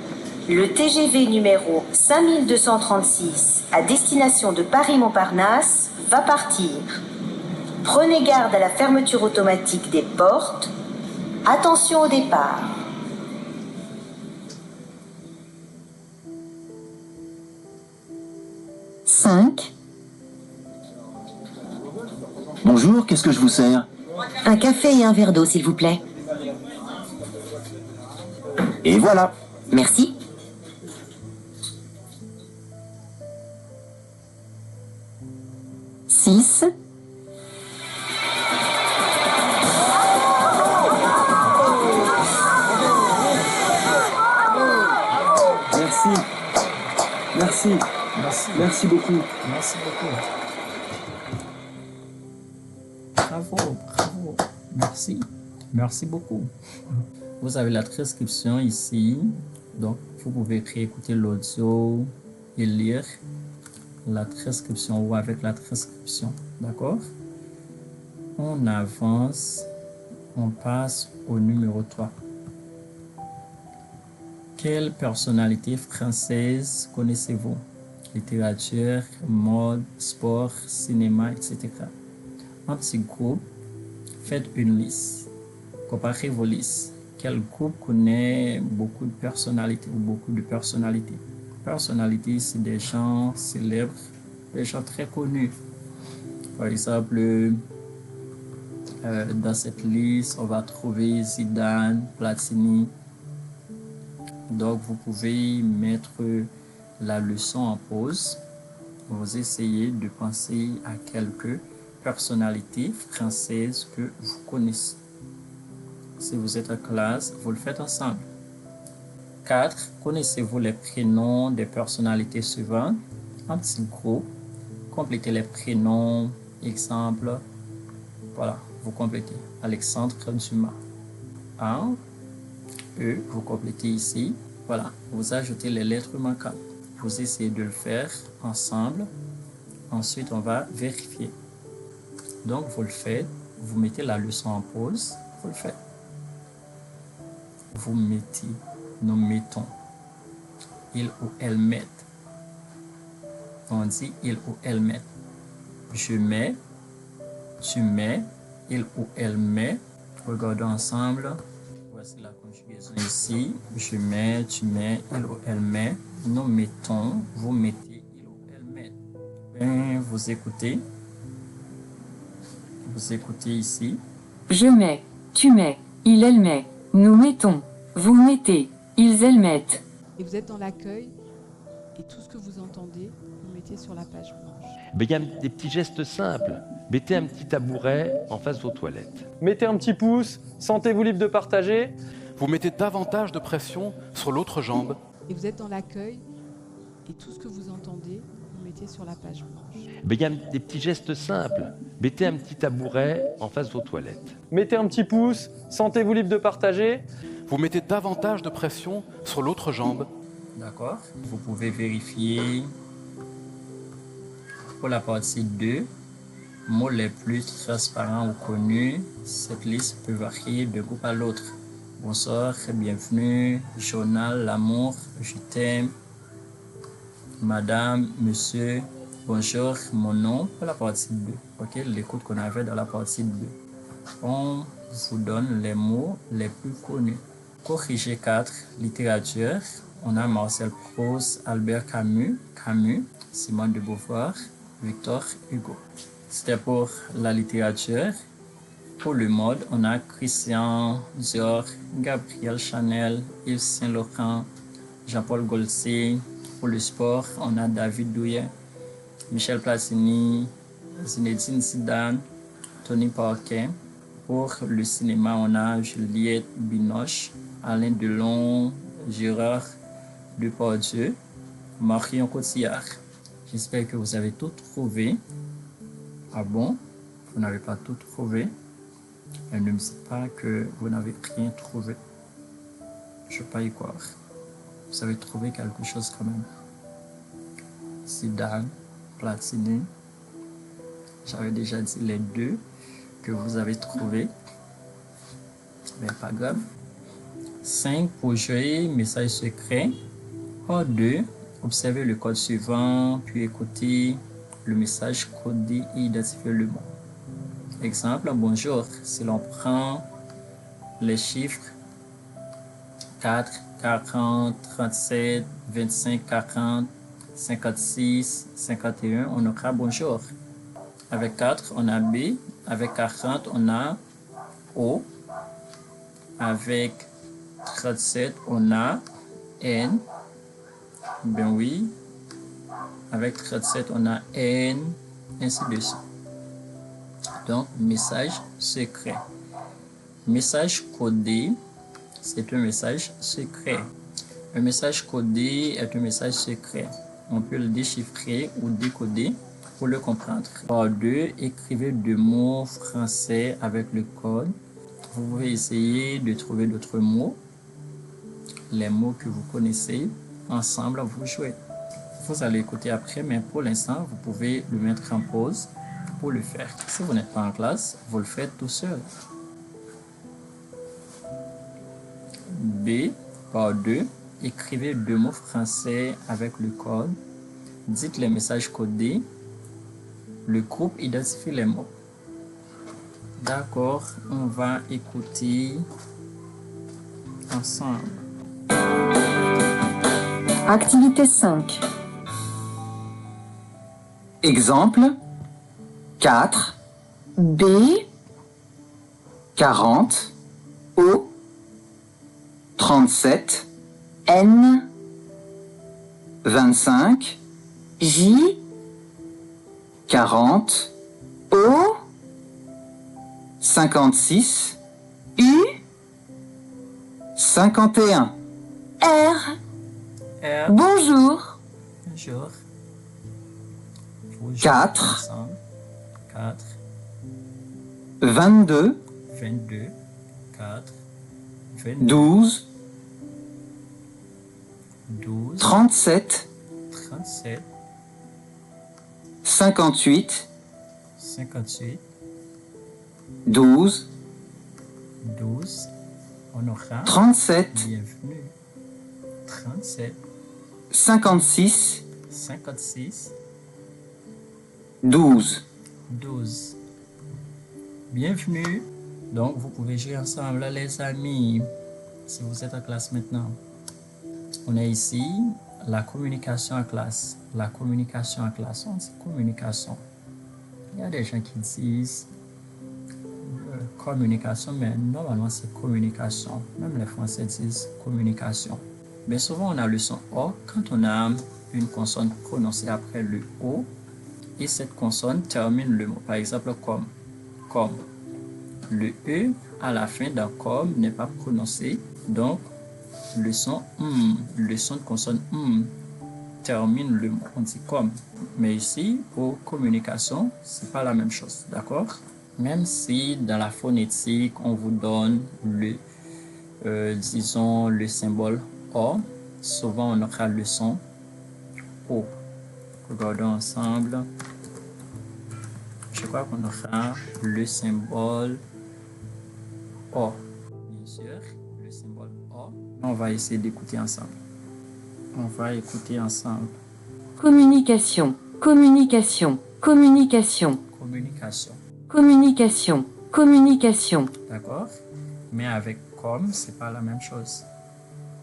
le TGV numéro 5236 à destination de Paris-Montparnasse va partir. Prenez garde à la fermeture automatique des portes. Attention au départ. Cinq. Bonjour, qu'est-ce que je vous sers? Un café et un verre d'eau s'il vous plaît. Et voilà. Merci. Six. Merci. Merci. Merci. Merci beaucoup. Merci beaucoup. Bravo, bravo. Merci. Merci beaucoup. Vous avez la transcription ici. Donc, vous pouvez réécouter l'audio et lire la transcription ou avec la transcription. D'accord? On avance. On passe au numéro 3. Quelle personnalité française connaissez-vous? Littérature, mode, sport, cinéma, etc. Un petit groupe, faites une liste. Comparez vos listes. Quel groupe connaît beaucoup de personnalités ou beaucoup de personnalités? Personnalités, c'est des gens célèbres, des gens très connus. Par exemple, Dans cette liste, on va trouver Zidane, Platini. Donc, vous pouvez mettre la leçon en pause. Vous essayez de penser à quelques personnalités françaises que vous connaissez. Si vous êtes en classe, vous le faites ensemble. 4. Connaissez-vous les prénoms des personnalités suivantes? En petit groupe, complétez les prénoms. Exemple, voilà, vous complétez. Alexandre Dumas. A, E, vous complétez ici. Voilà, vous ajoutez les lettres manquantes. Vous essayez de le faire ensemble. Ensuite, on va vérifier. Donc, vous le faites. Vous mettez la leçon en pause. Vous le faites. Vous mettez, nous mettons. Il ou elle met. On dit il ou elle met. Je mets, tu mets, il ou elle met. Regardons ensemble. Voici la conjugaison ici. Je mets, tu mets, il ou elle met. Nous mettons, vous mettez, il ou elle met. Bien, vous écoutez. Vous écoutez ici. Je mets, tu mets, il, elle met. Nous mettons, vous mettez, ils, elles mettent. Et vous êtes dans l'accueil et tout ce que vous entendez, vous mettez sur la page blanche. Il y a des petits gestes simples. Mettez un petit tabouret en face de vos toilettes. Mettez un petit pouce, sentez-vous libre de partager. Vous mettez davantage de pression sur l'autre jambe. Et vous êtes dans l'accueil et tout ce que vous entendez, vous mettez sur la page blanche. Il y a des petits gestes simples. Mettez un petit tabouret en face de vos toilettes. Mettez un petit pouce, sentez-vous libre de partager. Vous mettez davantage de pression sur l'autre jambe. D'accord. Vous pouvez vérifier pour la partie 2. Mots les plus transparents ou connus. Cette liste peut varier de groupe à l'autre. Bonsoir, bienvenue, journal, l'amour, je t'aime, madame, monsieur, bonjour, mon nom, pour la partie 2. Ok, l'écoute qu'on avait dans la partie 2. On vous donne les mots les plus connus. Corrigé 4, littérature. On a Marcel Proust, Albert Camus, Simone de Beauvoir, Victor Hugo. C'était pour la littérature. Pour le mode, on a Christian Dior, Gabriel Chanel, Yves Saint Laurent, Jean-Paul Gaultier. Pour le sport, on a David Douillet, Michel Platini, Zinedine Zidane, Tony Parker. Pour le cinéma, on a Juliette Binoche, Alain Delon, Gérard Depardieu, Marion Cotillard. J'espère que vous avez tout trouvé. Ah bon? Vous n'avez pas tout trouvé? Et ne me dites pas que vous n'avez rien trouvé. Je ne peux pas y croire. Vous avez trouvé quelque chose quand même. Zidane, Platini. J'avais déjà dit les deux que vous avez trouvés. Mais pas grave. 5. Pour jouer message secret. Or 2. Observez le code suivant, puis écoutez le message codé et identifiez le mot. Exemple, bonjour. Si l'on prend les chiffres 4, 40, 37, 25, 40, 56, 51, on aura bonjour. Avec 4, on a B. Avec 40, on a O. Avec 37, on a N. Ben oui. Avec 37, on a N. Ainsi de suite. Donc, message secret. Message codé, c'est un message secret. Un message codé est un message secret. On peut le déchiffrer ou décoder pour le comprendre. Par 2, écrivez 2 mots français avec le code. Vous pouvez essayer de trouver d'autres mots. Les mots que vous connaissez. Ensemble, vous jouez. Vous allez écouter après, mais pour l'instant, vous pouvez le mettre en pause pour le faire. Si vous n'êtes pas en classe, vous le faites tout seul. B, par 2, écrivez 2 mots français avec le code. Dites les messages codés. Le groupe identifie les mots. D'accord, on va écouter ensemble. Activité 5. Exemple 4. B, 40, O, 37, N, 25, J, 40, O, 56, U, 51. R. R. Bonjour. Bonjour. 4, 4, 22, 22, 4, 22, 12, 12, 37, 37, 58, 58, 12, 12, on aura 37, bienvenue, 37, 56, 56, 12. 12. Bienvenue. Donc, vous pouvez jouer ensemble, là, les amis, si vous êtes en classe maintenant. On est ici, la communication en classe. La communication en classe, on dit communication. Il y a des gens qui disent communication, mais normalement, c'est communication. Même les Français disent communication. Mais souvent, on a le son O quand on a une consonne prononcée après le O. Et cette consonne termine le mot. Par exemple, comme. Comme. Le E à la fin d'un comme n'est pas prononcé. Donc, le son de consonne termine le mot. On dit comme. Mais ici, pour communication, c'est pas la même chose. D'accord? Même si dans la phonétique, on vous donne disons, le symbole O, souvent on aura le son O. Regardons ensemble. Je crois qu'on aura le symbole O. Bien sûr, le symbole O. On va essayer d'écouter ensemble. On va écouter ensemble. Communication, communication, communication, Communication. communication, communication, D'accord? Mais avec comme, c'est pas la même chose.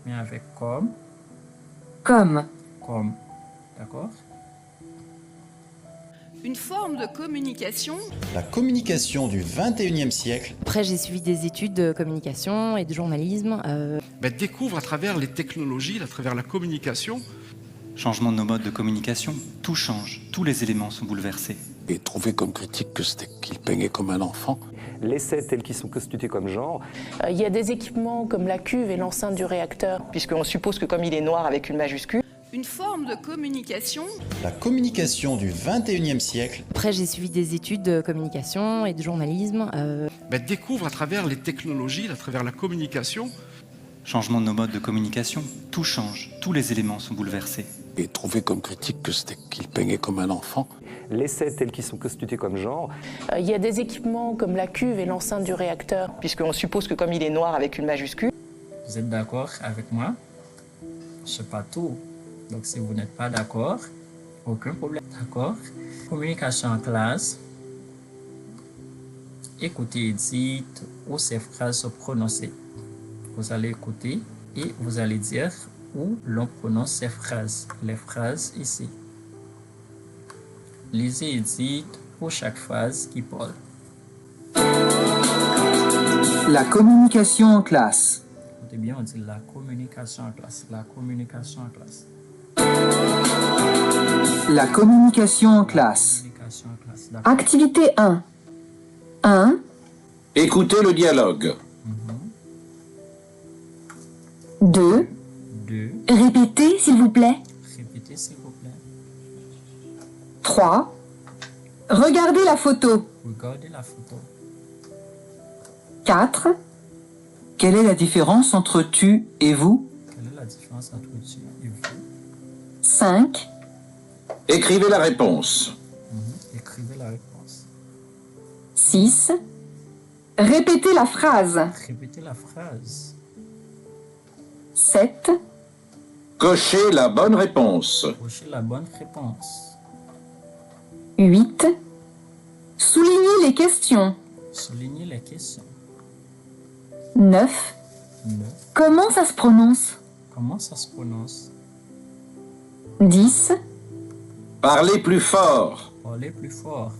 Mais avec comme, comme, comme. D'accord? Une forme de communication. La communication du 21e siècle. Après, j'ai suivi des études de communication et de journalisme. Découvre à travers les technologies, à travers la communication. Changement de nos modes de communication, tout change, tous les éléments sont bouleversés. Et trouver comme critique que c'était qu'il peignait comme un enfant. Les sets tels qu'ils sont constitués comme genre. Il y a des équipements comme la cuve et l'enceinte du réacteur, puisqu'on suppose que comme il est noir avec une majuscule. Une forme de communication. La communication du 21e siècle. Après, j'ai suivi des études de communication et de journalisme. Découvre à travers les technologies, à travers la communication. Changement de nos modes de communication, tout change, tous les éléments sont bouleversés. Et trouver comme critique que c'était qu'il peignait comme un enfant. Les sets tels qu'ils sont constitués comme genre. Il y a des équipements comme la cuve et l'enceinte du réacteur, puisqu'on suppose que comme il est noir avec une majuscule. Vous êtes d'accord avec moi? Je sais pas tout. Donc, si vous n'êtes pas d'accord, aucun problème. D'accord? Communication en classe. Écoutez et dites où ces phrases sont prononcées. Vous allez écouter et vous allez dire où l'on prononce ces phrases. Les phrases ici. Lisez et dites pour chaque phrase qui parle. La communication en classe. Écoutez bien, on dit la communication en classe. La communication en classe. La communication en classe. Activité 1. 1. Écoutez le dialogue. 2. 2. Répétez, s'il vous plaît. Répétez, s'il vous plaît. 3. Regardez la photo. Regardez la photo. 4. Quelle est la différence entre tu et vous? Quelle est la différence entre tu et vous? 5. Écrivez la réponse. Écrivez la réponse. 6. Répétez la phrase. Répétez la phrase. 7. Cochez la bonne réponse. Cochez la bonne réponse. 8. Soulignez les questions. Soulignez les questions. 9. 9. Comment ça se prononce? Comment ça se prononce? 10. Parlez plus fort. Parlez plus fort.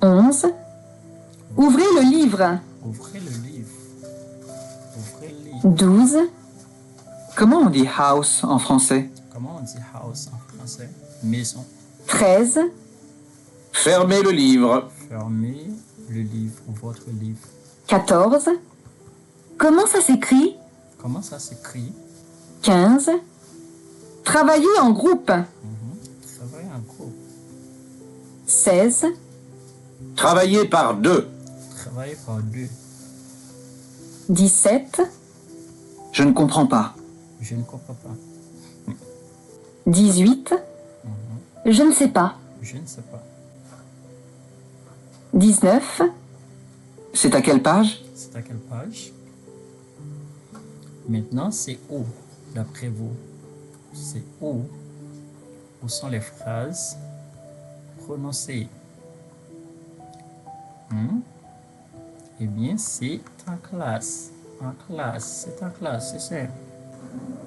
11. Ouvrez le livre. Ouvrez le livre. Ouvrez le livre. 12. Comment on dit house en français? Comment on dit house en français? Maison. 13. Fermez le livre. Fermez le livre ou votre livre. 14. Comment ça s'écrit? Comment ça s'écrit? 15. Travailler en groupe. Travailler en groupe. 16. Travailler par deux. Travailler par deux. 17. Je ne comprends pas. Je ne comprends pas. 18. Je ne sais pas. Je ne sais pas. 19. C'est à quelle page? C'est à quelle page? Maintenant, c'est où, d'après vous? C'est où? Où sont les phrases prononcées? Eh bien, c'est en classe. En classe, c'est en classe, c'est simple.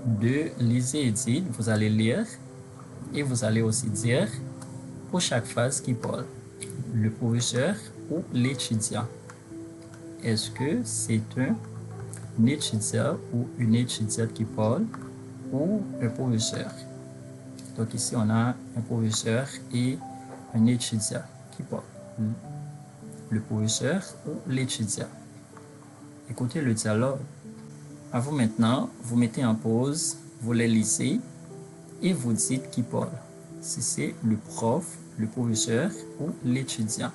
2. Lisez et dites, vous allez lire et vous allez aussi dire pour chaque phrase qui parle, le professeur ou l'étudiant. Est-ce que c'est un étudiant ou une étudiante qui parle ou un professeur? Donc ici, on a un professeur et un étudiant qui parle. Le professeur ou l'étudiant. Écoutez le dialogue. À vous maintenant, vous mettez en pause, vous les lisez et vous dites qui parle. Si c'est le prof, le professeur ou l'étudiant.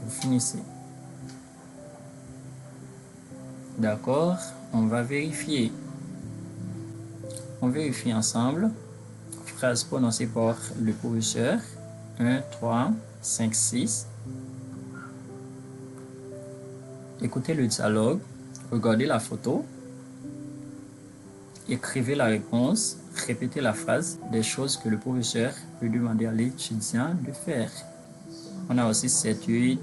Vous finissez. D'accord, on va vérifier. On vérifie ensemble. Phrase prononcée par le professeur. 1, 3, 5, 6. Écoutez le dialogue. Regardez la photo. Écrivez la réponse. Répétez la phrase. Des choses que le professeur peut demander à l'étudiant de faire. On a aussi 7, 8.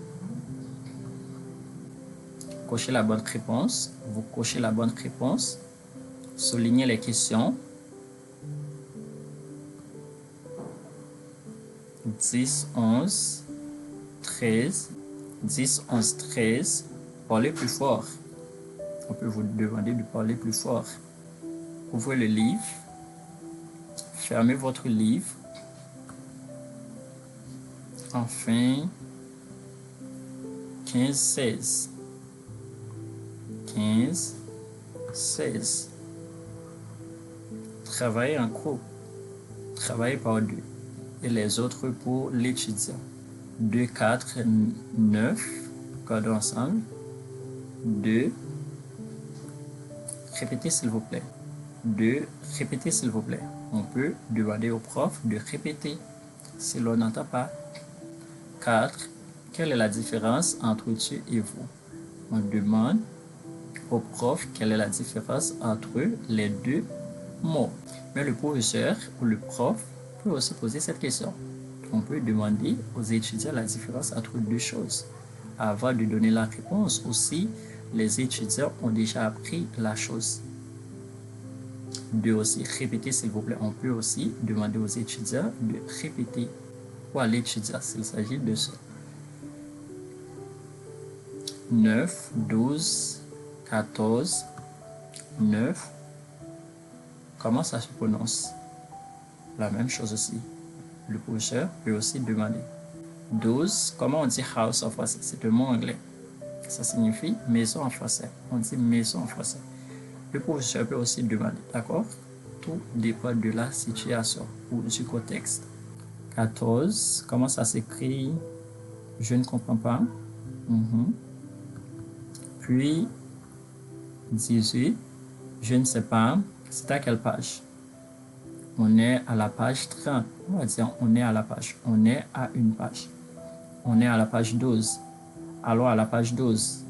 Cochez la bonne réponse. Vous cochez la bonne réponse. Soulignez les questions. 10, 11, 13. 10, 11, 13. Parlez plus fort. On peut vous demander de parler plus fort. Ouvrez le livre. Fermez votre livre. Enfin, 15, 16. 15, 16. Travaillez en groupe. Travaillez par deux. Et les autres pour l'étudiant. 2, 4, 9. Regardons ensemble. 2. Répétez s'il vous plaît. 2. Répétez s'il vous plaît. On peut demander au prof de répéter si l'on n'entend pas. 4. Quelle est la différence entre tu et vous? On demande au prof quelle est la différence entre les deux mots. Mais le professeur ou le prof peut aussi poser cette question. On peut demander aux étudiants la différence entre deux choses. Avant de donner la réponse aussi, les étudiants ont déjà appris la chose. De aussi répéter s'il vous plaît. On peut aussi demander aux étudiants de répéter ou à l'étudiant s'il s'agit de ça. 9, 12, 14, 9. Comment ça se prononce? La même chose aussi. Le professeur peut aussi demander. 12, comment on dit house en français? C'est un mot anglais. Ça signifie maison en français. On dit maison en français. Le professeur peut aussi demander, d'accord? Tout dépend de la situation ou du contexte. 14, comment ça s'écrit? Je ne comprends pas. Puis, 18, je ne sais pas. C'est à quelle page? On est à la page 30. On va dire on est à la page. On est à une page. On est à la page 12. Alors à la page 12.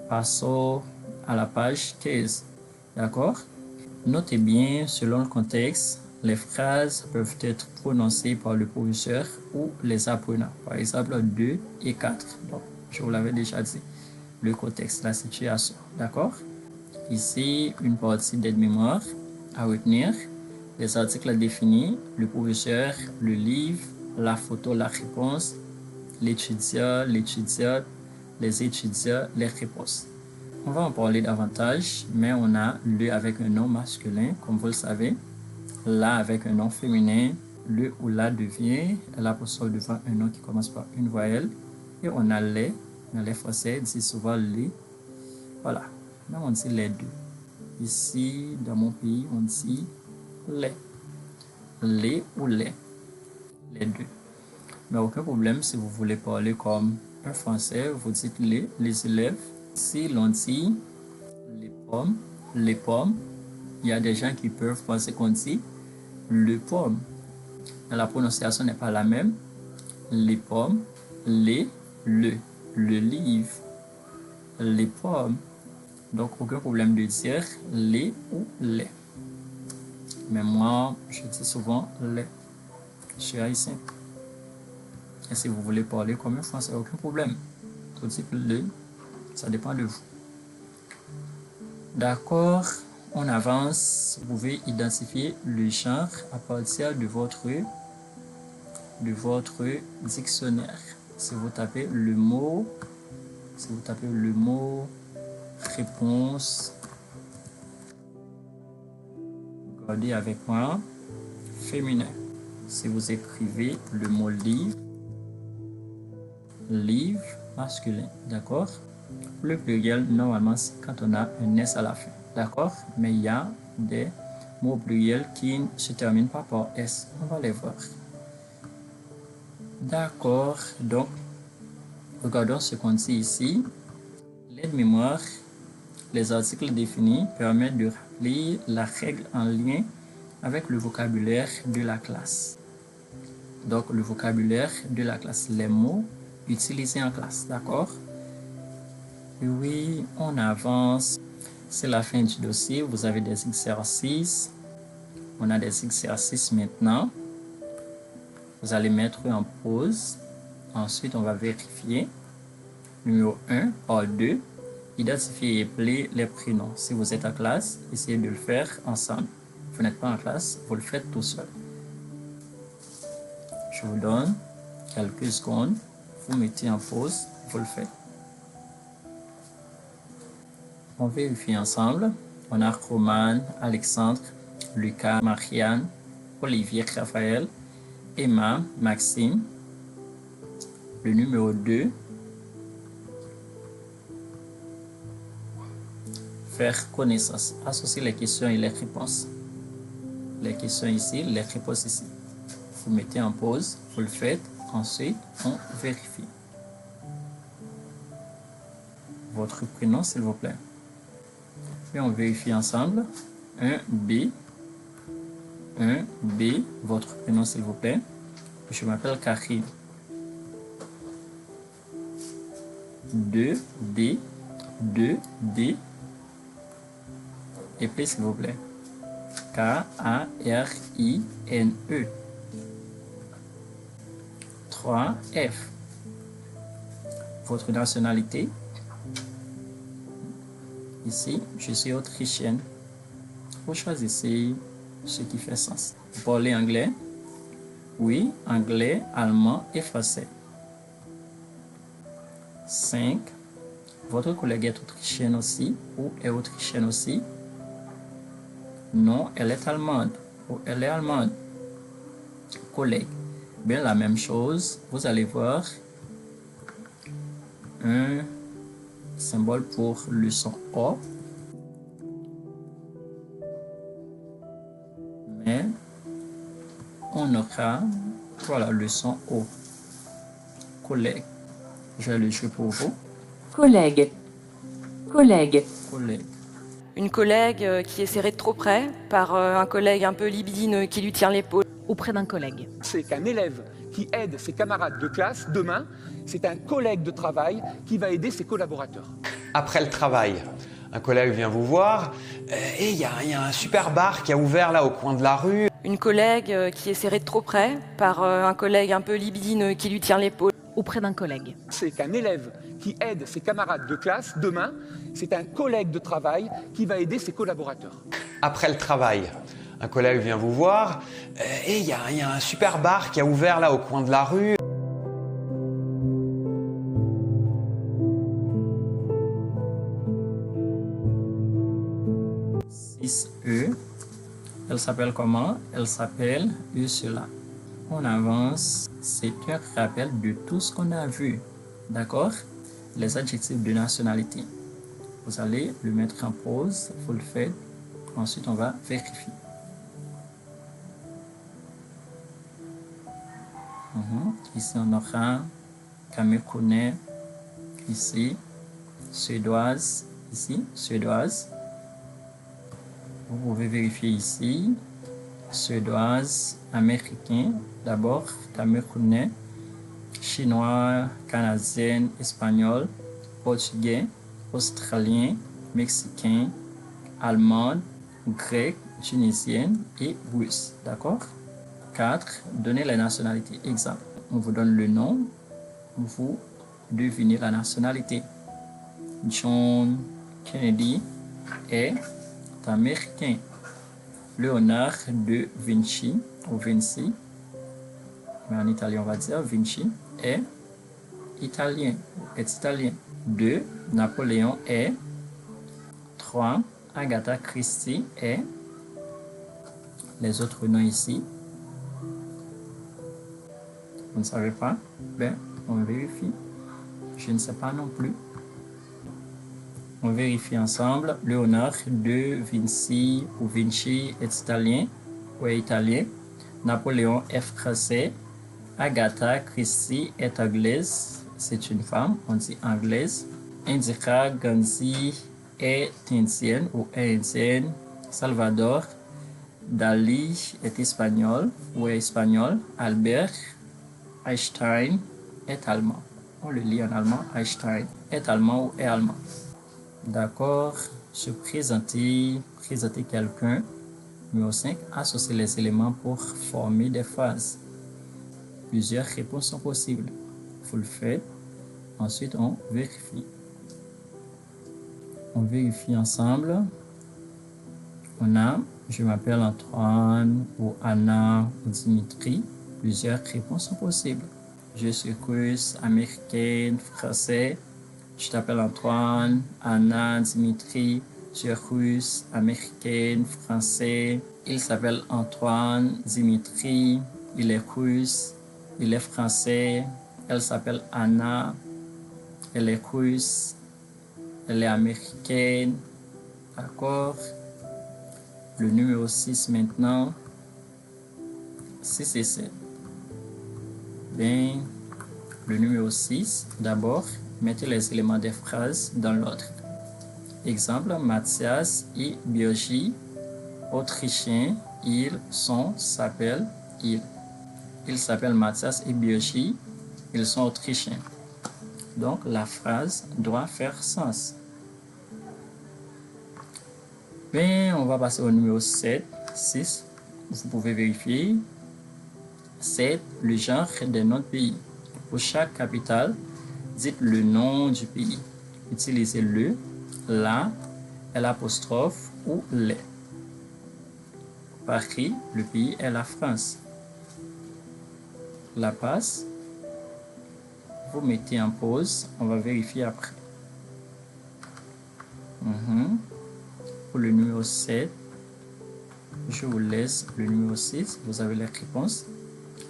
Passons à la page 15. D'accord? Notez bien, selon le contexte, les phrases peuvent être prononcées par le professeur ou les apprenants. Par exemple, 2 et 4. Donc, je vous l'avais déjà dit. Le contexte, la situation. D'accord? Ici, une partie d'aide-mémoire à retenir. Les articles définis, le professeur, le livre, la photo, la réponse. l'étudiant, l'étudiante, les étudiants, les réponses. On va en parler davantage, mais on a le avec un nom masculin, comme vous le savez. La avec un nom féminin. Le ou la devient l'apostrophe devant un nom qui commence par une voyelle. Et on a les. Dans les français, on dit souvent les. Voilà. Là, on dit les deux. Ici, dans mon pays, on dit les. Les ou les. Les deux. Mais aucun problème si vous voulez parler comme un français, vous dites les élèves. Si l'on dit les pommes, il y a des gens qui peuvent penser qu'on dit le pomme. La prononciation n'est pas la même. Les pommes, le livre, les pommes. Donc, aucun problème de dire les ou les. Mais moi, je dis souvent les. Je suis haïtien. Et si vous voulez parler comme un français, aucun problème. Tout type le, ça dépend de vous. D'accord, on avance. Vous pouvez identifier le genre à partir de votre dictionnaire. Si vous tapez le mot, réponse, regardez avec moi, féminin. Si vous écrivez le mot livre, masculin, d'accord? Le pluriel, normalement, c'est quand on a un S à la fin, d'accord? Mais il y a des mots pluriels qui ne se terminent pas par S. On va les voir. D'accord, donc, regardons ce qu'on dit ici. L'aide-mémoire, les articles définis permettent de rappeler la règle en lien avec le vocabulaire de la classe. Donc, le vocabulaire de la classe, les mots utilisés en classe, d'accord? Et oui, on avance. C'est la fin du dossier. Vous avez des exercices. On a des exercices maintenant. Vous allez mettre en pause. Ensuite, on va vérifier. Numéro 1, par 2. Identifier et appeler les prénoms. Si vous êtes en classe, essayez de le faire ensemble. Vous n'êtes pas en classe, vous le faites tout seul. Je vous donne quelques secondes. Vous mettez en pause, vous le faites. On vérifie ensemble. On a Roman, Alexandre, Lucas, Marianne, Olivier, Raphaël, Emma, Maxime. Le numéro 2. Faire connaissance. Associer les questions et les réponses. Les questions ici, les réponses ici. Vous mettez en pause, vous le faites. Ensuite, on vérifie. Votre prénom, s'il vous plaît. Et on vérifie ensemble. 1B. Votre prénom, s'il vous plaît. Je m'appelle Karine. 2D. Et puis, s'il vous plaît. Karine. 3F. Votre nationalité. Ici, je suis autrichienne. Vous choisissez ce qui fait sens. Vous parlez anglais? Oui, anglais, allemand et français. 5. Votre collègue est autrichienne aussi ou est autrichienne aussi? Non, elle est allemande ou elle est allemande. Collègue. Bien la même chose, vous allez voir un symbole pour le son O. Mais on aura, voilà, le son O. Collègue. Je vais le jouer pour vous. Collègue. Une collègue qui est serrée de trop près par un collègue un peu libidineux qui lui tient l'épaule. Auprès d'un collègue. C'est qu'un élève qui aide ses camarades de classe, demain, c'est un collègue de travail qui va aider ses collaborateurs. Après le travail, un collègue vient vous voir et il y a un super bar qui a ouvert là au coin de la rue. Une collègue qui est serrée de trop près par un collègue un peu libidineux qui lui tient l'épaule. Auprès d'un collègue. C'est qu'un élève qui aide ses camarades de classe, demain, c'est un collègue de travail qui va aider ses collaborateurs. Après le travail, un collègue vient vous voir et il y a un super bar qui a ouvert là au coin de la rue. s'appelle comment? Elle s'appelle Ursula. On avance. C'est un rappel de tout ce qu'on a vu. D'accord? Les adjectifs de nationalité. Vous allez le mettre en pause. Vous le faites. Ensuite, on va vérifier. Ici, on aura camerounais. Ici, suédoise. Ici, suédoise. Vous pouvez vérifier ici. Suédoise, américain. D'abord, camerounais. Chinois, canadien, espagnol, portugais, australien, mexicain, allemand, grec, tunisienne et russe. D'accord? 4. Donnez les nationalités. Exemple. On vous donne le nom. Vous devinez la nationalité. John Kennedy est américain. Léonard de Vinci, ou Vinci, mais en italien on va dire Vinci, est italien. 2. Napoléon est. 3. Agatha Christie est. Les autres noms ici. Vous ne savez pas? Ben, on vérifie. Je ne sais pas non plus. On vérifie ensemble. Léonard de Vinci ou Vinci est italien ou est italien. Napoléon est français. Agatha Christie est anglaise. C'est une femme, on dit anglaise. Indira Gandhi est indienne ou est indienne. Salvador Dali est espagnol ou est espagnol. Albert Einstein est allemand. On le lit en allemand. Einstein est allemand ou est allemand. D'accord. Se présenter quelqu'un. Numéro 5. Associer les éléments pour former des phrases. Plusieurs réponses sont possibles. Vous le faites. Ensuite, on vérifie. On vérifie ensemble. On a, je m'appelle Antoine ou Anna ou Dimitri. Plusieurs réponses sont possibles. Je suis russe, américaine, français. Je t'appelle Antoine, Anna, Dimitri. Tu es russe, américaine, français. Il s'appelle Antoine, Dimitri. Il est russe, il est français. Elle s'appelle Anna. Elle est russe. Elle est américaine. D'accord? Le numéro 6 maintenant. 6 et 7. Bien, le numéro 6, d'abord, mettez les éléments des phrases dans l'ordre. Exemple, Mathias et Biologie, Autrichien, ils sont, s'appellent, ils. Ils s'appellent Mathias et Biologie, ils sont autrichiens. Donc, la phrase doit faire sens. Bien, on va passer au numéro 7, 6. Vous pouvez vérifier. 7. Le genre des noms de pays. Pour chaque capitale, dites le nom du pays. Utilisez le, la, l'apostrophe ou les. Paris, le pays est la France. La passe. Vous mettez en pause. On va vérifier après. Pour le numéro 7, je vous laisse le numéro 6. Vous avez les réponses.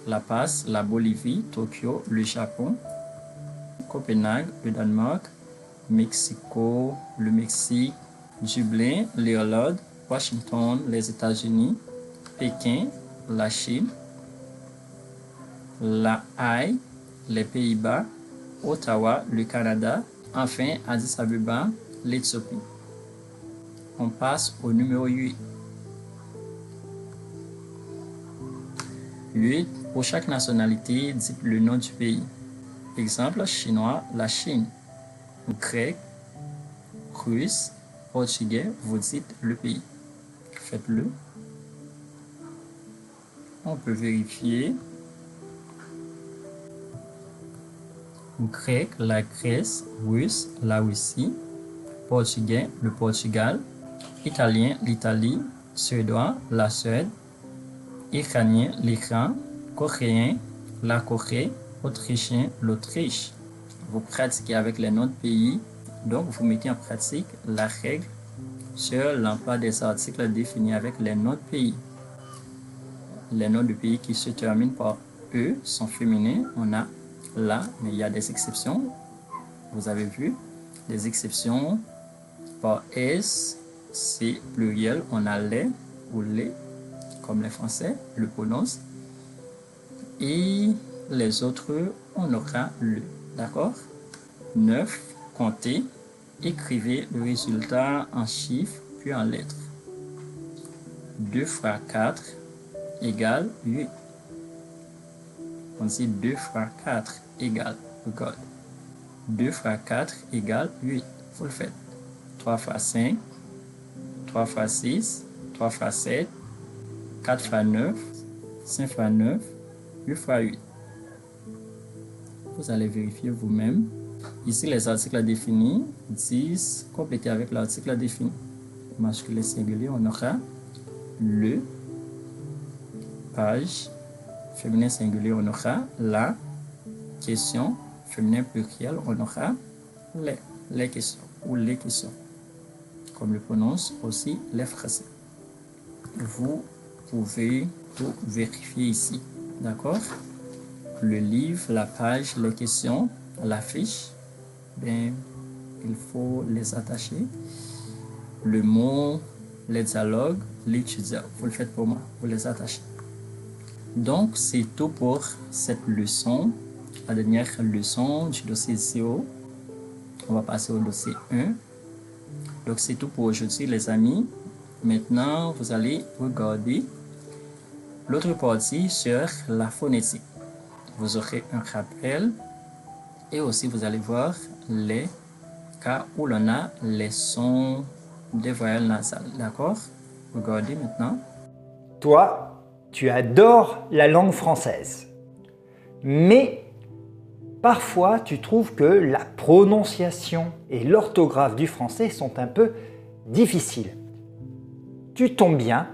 La Paz, la Bolivie, Tokyo, le Japon, Copenhague, le Danemark, Mexico, le Mexique, Dublin, l'Irlande, Washington, les États-Unis, Pékin, la Chine, La Haye, les Pays-Bas, Ottawa, le Canada, enfin Addis Abeba, l'Éthiopie. On passe au numéro 8. 8. Pour chaque nationalité, dites le nom du pays. Exemple, chinois, la Chine. Grec, russe, portugais, vous dites le pays. Faites-le. On peut vérifier. Grec, la Grèce, russe, la Russie, portugais, le Portugal, italien, l'Italie, suédois, la Suède, iranien, l'Iran, coréen, la Corée, autrichien, l'Autriche. Vous pratiquez avec les noms de pays, donc vous mettez en pratique la règle sur l'emploi des articles définis avec les noms de pays. les noms de pays qui se terminent par E sont féminins. On a la, mais il y a des exceptions. Vous avez vu des exceptions par S, c'est pluriel. On a les ou les, comme les Français le prononcent. Et les autres, on aura le. D'accord? 9. Comptez. Écrivez le résultat en chiffres puis en lettres. 2 fois 4 égale 8. On dit 2 fois 4 égale, regarde, 2 fois 4 égale 8. Vous le faites. 3 fois 5, 3 fois 6, 3 fois 7, 4 fois 9, 5 fois 9, 8 fois 8. Vous allez vérifier vous-même. Ici, les articles définis disent compléter avec l'article défini. Masculin singulier, on aura le. Page. Féminin singulier, on aura la. Question. Féminin pluriel, on aura les questions ou les questions. Comme le prononce aussi les Français. Vous pouvez tout vérifier ici. D'accord? Le livre, la page, les questions, la fiche, ben, il faut les attacher. Le mot, les dialogues, l'étudiant. Vous le faites pour moi, vous les attachez. Donc, c'est tout pour cette leçon. La dernière leçon du dossier 0. On va passer au dossier 1. Donc, c'est tout pour aujourd'hui, les amis. Maintenant, vous allez regarder l'autre partie sur la phonétique. Vous aurez un rappel et aussi vous allez voir les cas où l'on a les sons des voyelles nasales. D'accord? Regardez maintenant. Toi, tu adores la langue française. Mais parfois, tu trouves que la prononciation et l'orthographe du français sont un peu difficiles. Tu tombes bien,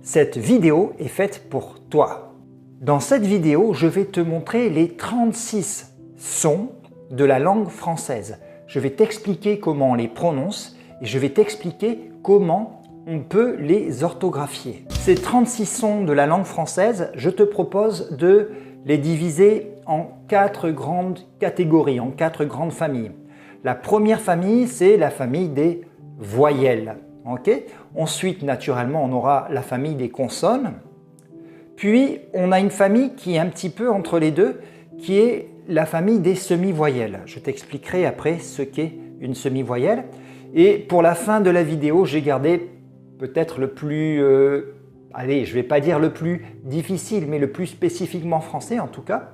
cette vidéo est faite pour toi. Dans cette vidéo, je vais te montrer les 36 sons de la langue française. Je vais t'expliquer comment on les prononce et je vais t'expliquer comment on peut les orthographier. Ces 36 sons de la langue française, je te propose de les diviser en 4 grandes catégories, en 4 grandes familles. La première famille, c'est la famille des voyelles. Okay? Ensuite, naturellement, on aura la famille des consonnes. Puis, on a une famille qui est un petit peu entre les deux, qui est la famille des semi-voyelles. Je t'expliquerai après ce qu'est une semi-voyelle. Et pour la fin de la vidéo, j'ai gardé peut-être le plus, allez, je ne vais pas dire le plus difficile, mais le plus spécifiquement français en tout cas,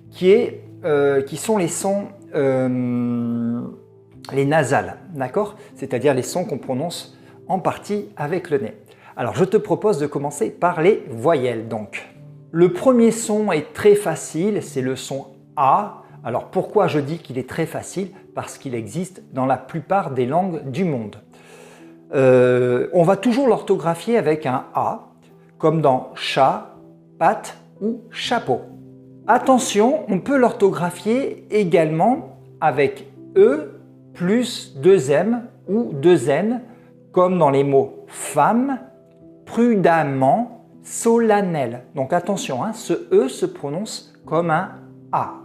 qui sont les sons, les nasales, d'accord? C'est-à-dire les sons qu'on prononce en partie avec le nez. Alors, je te propose de commencer par les voyelles, donc. Le premier son est très facile, c'est le son A. Alors, pourquoi je dis qu'il est très facile? Parce qu'il existe dans la plupart des langues du monde. On va toujours l'orthographier avec un A, comme dans chat, patte ou chapeau. Attention, on peut l'orthographier également avec E plus 2M ou 2N, comme dans les mots femme, prudemment, solennel. Donc attention, hein, ce E se prononce comme un A.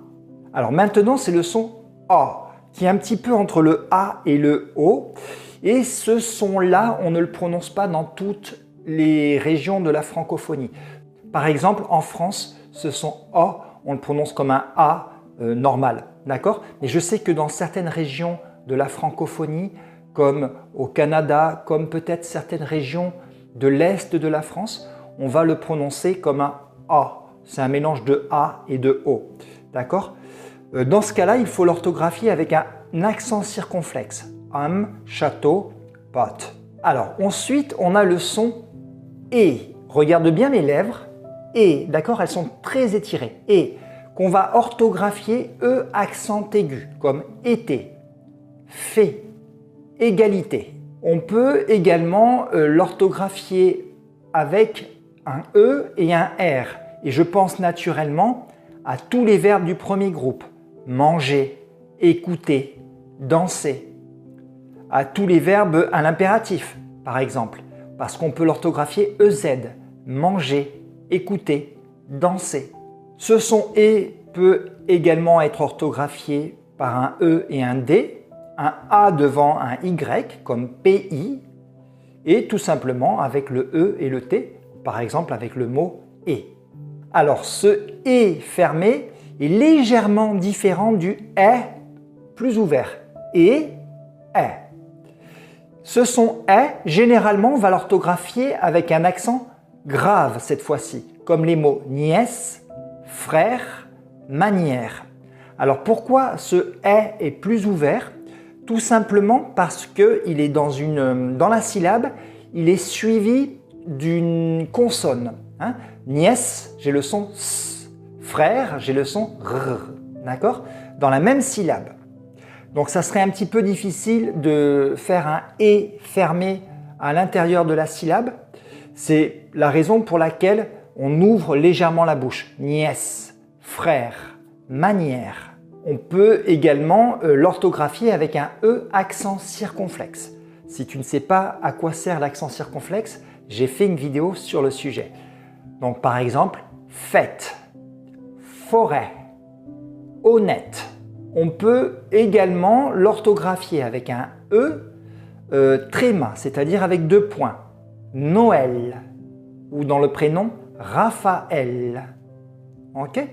Alors maintenant, c'est le son A, qui est un petit peu entre le A et le O. Et ce son-là, on ne le prononce pas dans toutes les régions de la francophonie. Par exemple, en France, ce son A, on le prononce comme un A normal. D'accord? Mais je sais que dans certaines régions de la francophonie, comme au Canada, comme peut-être certaines régions de l'Est de la France, on va le prononcer comme un A. C'est un mélange de A et de O. D'accord? Dans ce cas-là, il faut l'orthographier avec un accent circonflexe. Am, château, pot. Alors, ensuite, on a le son E. Regarde bien mes lèvres. E, d'accord? Elles sont très étirées. E, qu'on va orthographier E accent aigu, comme été, fait, égalité. On peut également l'orthographier avec un E et un R. Et je pense naturellement à tous les verbes du premier groupe. Manger, écouter, danser. À tous les verbes à l'impératif, par exemple. Parce qu'on peut l'orthographier EZ. Manger, écouter, danser. Ce son « et » peut également être orthographié par un E et un D, un A devant un Y comme PI, et tout simplement avec le E et le T, par exemple avec le mot « et ». Alors ce « et » fermé est légèrement différent du « est » plus ouvert. Et, est. Ce son « est », généralement, on va l'orthographier avec un accent grave cette fois-ci, comme les mots nièce, frère, manière. Alors pourquoi ce « est » plus ouvert? Tout simplement parce qu'il est dans la syllabe, il est suivi d'une consonne. Hein? Nièce, j'ai le son S. Frère, j'ai le son R. D'accord? Dans la même syllabe. Donc ça serait un petit peu difficile de faire un « et » fermé à l'intérieur de la syllabe. C'est la raison pour laquelle on ouvre légèrement la bouche. Nièce, frère, manière. On peut également l'orthographier avec un E accent circonflexe. Si tu ne sais pas à quoi sert l'accent circonflexe, j'ai fait une vidéo sur le sujet. Donc par exemple, fête, forêt, honnête. On peut également l'orthographier avec un E tréma, c'est-à-dire avec 2 points. Noël, ou dans le prénom Raphaël. Ok?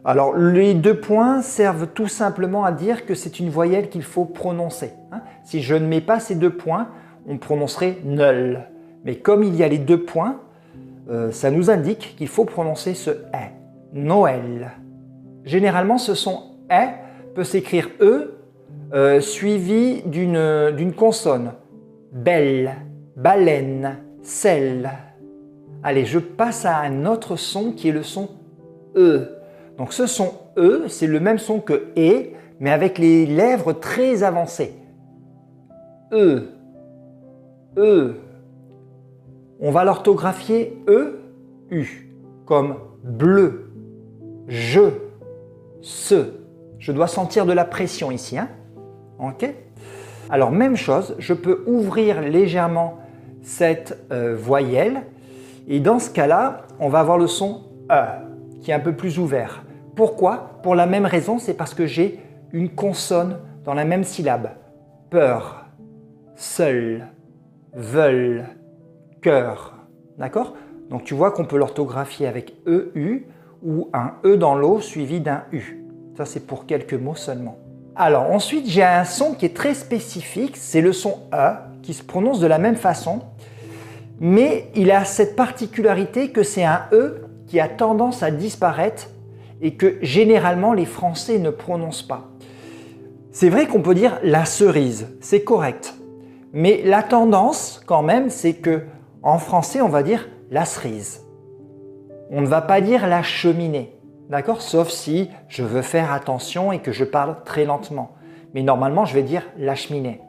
Alors les 2 points servent tout simplement à dire que c'est une voyelle qu'il faut prononcer. Hein? Si je ne mets pas ces 2 points, on prononcerait neul. Mais comme il y a les 2 points, ça nous indique qu'il faut prononcer ce « est ». Noël. Généralement, ce son « est » peut s'écrire « e » suivi d'une consonne. Belle, baleine, sel. Allez, je passe à un autre son qui est le son « e ». Donc ce son « e », c'est le même son que « et », mais avec les lèvres très avancées. « E », « e ». On va l'orthographier « e », « u », comme « bleu », « je », « ce ». Je dois sentir de la pression ici. Hein? Ok? Alors même chose, je peux ouvrir légèrement cette voyelle et dans ce cas-là, on va avoir le son « e » qui est un peu plus ouvert. Pourquoi? Pour la même raison, c'est parce que j'ai une consonne dans la même syllabe. Peur, seul, veulent, cœur. D'accord? Donc tu vois qu'on peut l'orthographier avec EU ou un E dans l'eau suivi d'un U. Ça c'est pour quelques mots seulement. Alors ensuite j'ai un son qui est très spécifique, c'est le son E qui se prononce de la même façon, mais il a cette particularité que c'est un E qui a tendance à disparaître et que généralement les Français ne prononcent pas. C'est vrai qu'on peut dire la cerise, c'est correct, mais la tendance quand même c'est que en français on va dire la cerise. On ne va pas dire la cheminée, d'accord? Sauf si je veux faire attention et que je parle très lentement. Mais normalement, je vais dire la cheminée.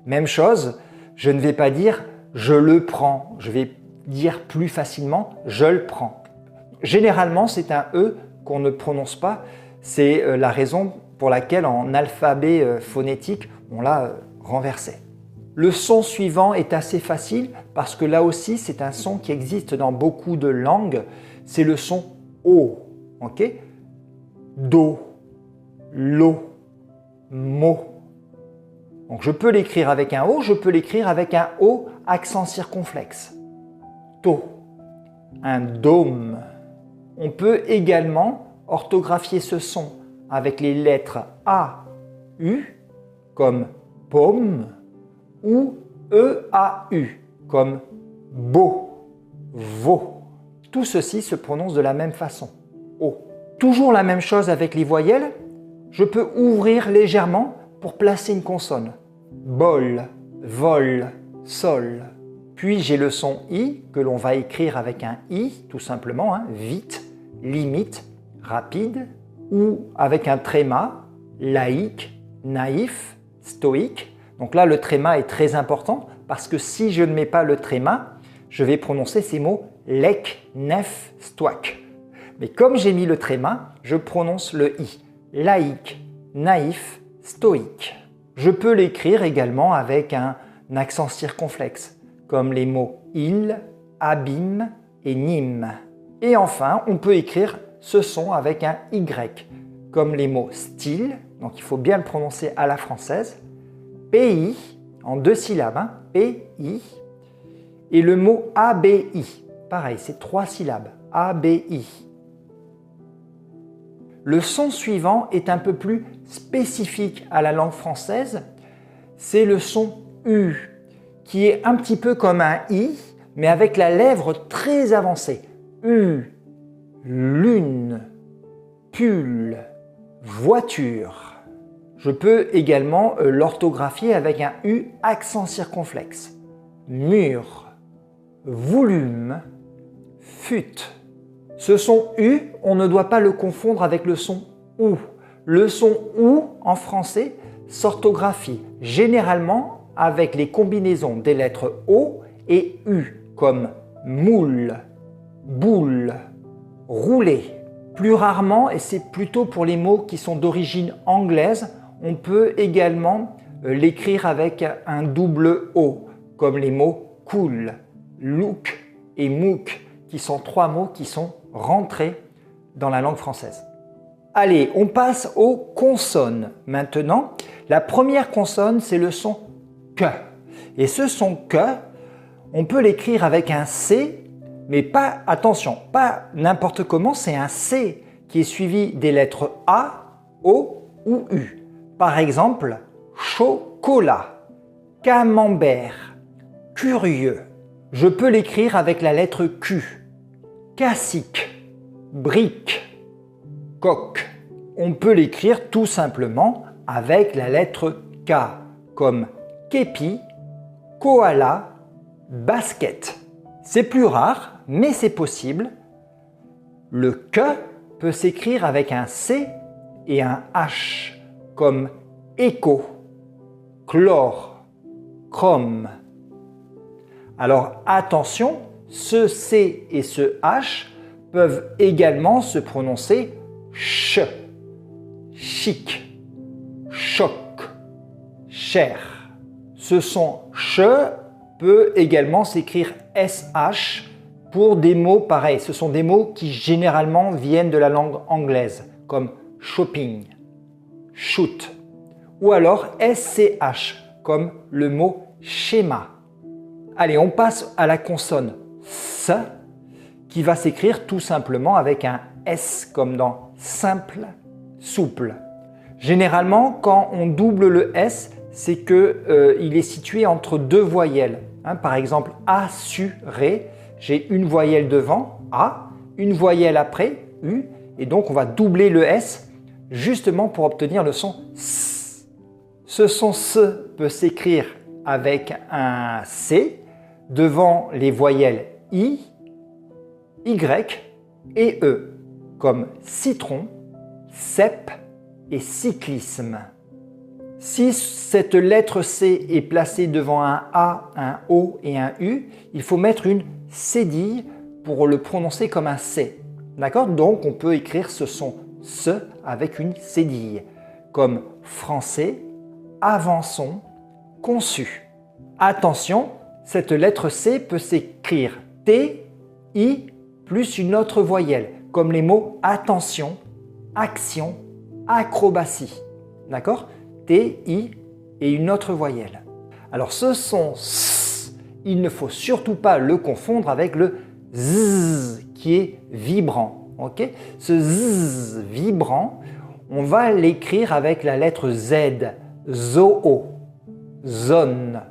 Même chose, je ne vais pas dire je le prends. Je vais dire plus facilement je le prends. Généralement, c'est un E qu'on ne prononce pas. C'est la raison pour laquelle en alphabet phonétique, on l'a renversé. Le son suivant est assez facile parce que là aussi, c'est un son qui existe dans beaucoup de langues. C'est le son O. Ok? Do, lo, mo. Donc je peux l'écrire avec un O, je peux l'écrire avec un O accent circonflexe. To, un dôme. On peut également orthographier ce son avec les lettres A, U, comme pomme, ou E-A-U, comme beau, veau. Tout ceci se prononce de la même façon. O. Toujours la même chose avec les voyelles, je peux ouvrir légèrement pour placer une consonne. Bol, vol, sol. Puis j'ai le son I que l'on va écrire avec un I, tout simplement, hein, vite, limite, rapide, ou avec un tréma, laïque, naïf, stoïque. Donc là, le tréma est très important parce que si je ne mets pas le tréma, je vais prononcer ces mots lec, nef, stoic. Mais comme j'ai mis le tréma, je prononce le i. Laïque, naïf, stoïque. Je peux l'écrire également avec un accent circonflexe, comme les mots il, abîme, et Nîmes. Et enfin, on peut écrire ce son avec un Y, comme les mots style, donc il faut bien le prononcer à la française, pays, en 2 syllabes, hein, pays, et le mot ABI, pareil, c'est 3 syllabes, ABI. Le son suivant est un peu plus spécifique à la langue française, c'est le son U, qui est un petit peu comme un I, mais avec la lèvre très avancée. U, lune, pull, voiture. Je peux également l'orthographier avec un U accent circonflexe. Mur, volume, fut. Ce son U, on ne doit pas le confondre avec le son OU. Le son OU en français s'orthographie généralement avec les combinaisons des lettres O et U, comme moule, boule, rouler. Plus rarement, et c'est plutôt pour les mots qui sont d'origine anglaise, on peut également l'écrire avec un double O, comme les mots cool, look et mook, qui sont 3 mots qui sont rentrés dans la langue française. Allez, on passe aux consonnes. Maintenant, la première consonne, c'est le son que. Et ce son que, on peut l'écrire avec un C, mais pas, attention, pas n'importe comment, c'est un C qui est suivi des lettres A, O ou U. Par exemple, chocolat, camembert, curieux. Je peux l'écrire avec la lettre Q. Cacique, brique, coq. On peut l'écrire tout simplement avec la lettre K, comme képi, koala, basket. C'est plus rare, mais c'est possible. Le que peut s'écrire avec un C et un H, comme écho, chlore, chrome. Alors attention, ce C et ce H peuvent également se prononcer ch, chic, choc, cher. Ce son ch peut également s'écrire SH pour des mots pareils. Ce sont des mots qui généralement viennent de la langue anglaise, comme shopping, shoot, ou alors SCH, comme le mot schéma. Allez, on passe à la consonne S, qui va s'écrire tout simplement avec un S, comme dans simple, souple. Généralement, quand on double le S, c'est qu'il est situé entre 2 voyelles. Par exemple, assuré, j'ai une voyelle devant, A, une voyelle après, U, et donc on va doubler le S justement pour obtenir le son S. Ce son S peut s'écrire avec un C devant les voyelles I, Y et E, comme citron, cèpe et cyclisme. Si cette lettre C est placée devant un A, un O et un U, il faut mettre une cédille pour le prononcer comme un C. D'accord? Donc on peut écrire ce son S avec une cédille, comme français, avançons, conçu. Attention, cette lettre C peut s'écrire T, I plus une autre voyelle, comme les mots attention, action, acrobatie. D'accord? T, I et une autre voyelle. Alors ce son S, il ne faut surtout pas le confondre avec le Z qui est vibrant. Okay? Ce Z vibrant, on va l'écrire avec la lettre Z, zoo, zone,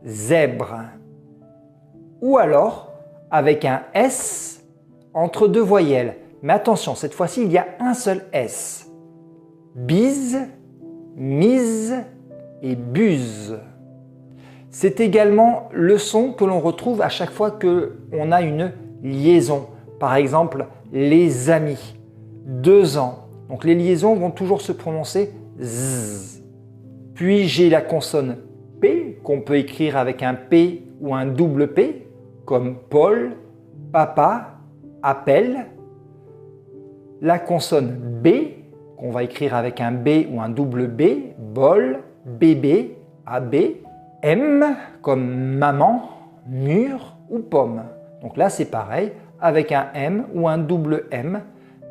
zèbre. Ou alors avec un S entre 2 voyelles. Mais attention, cette fois-ci, il y a un seul S. Bise, mise et buse. C'est également le son que l'on retrouve à chaque fois qu'on a une liaison. Par exemple, les amis, 2 ans. Donc les liaisons vont toujours se prononcer Z. Puis j'ai la consonne P qu'on peut écrire avec un P ou un double P, comme Paul, papa, appel. La consonne B qu'on va écrire avec un B ou un double B, bol, bébé, AB. M comme maman, mur ou pomme. Donc là c'est pareil, avec un M ou un double M.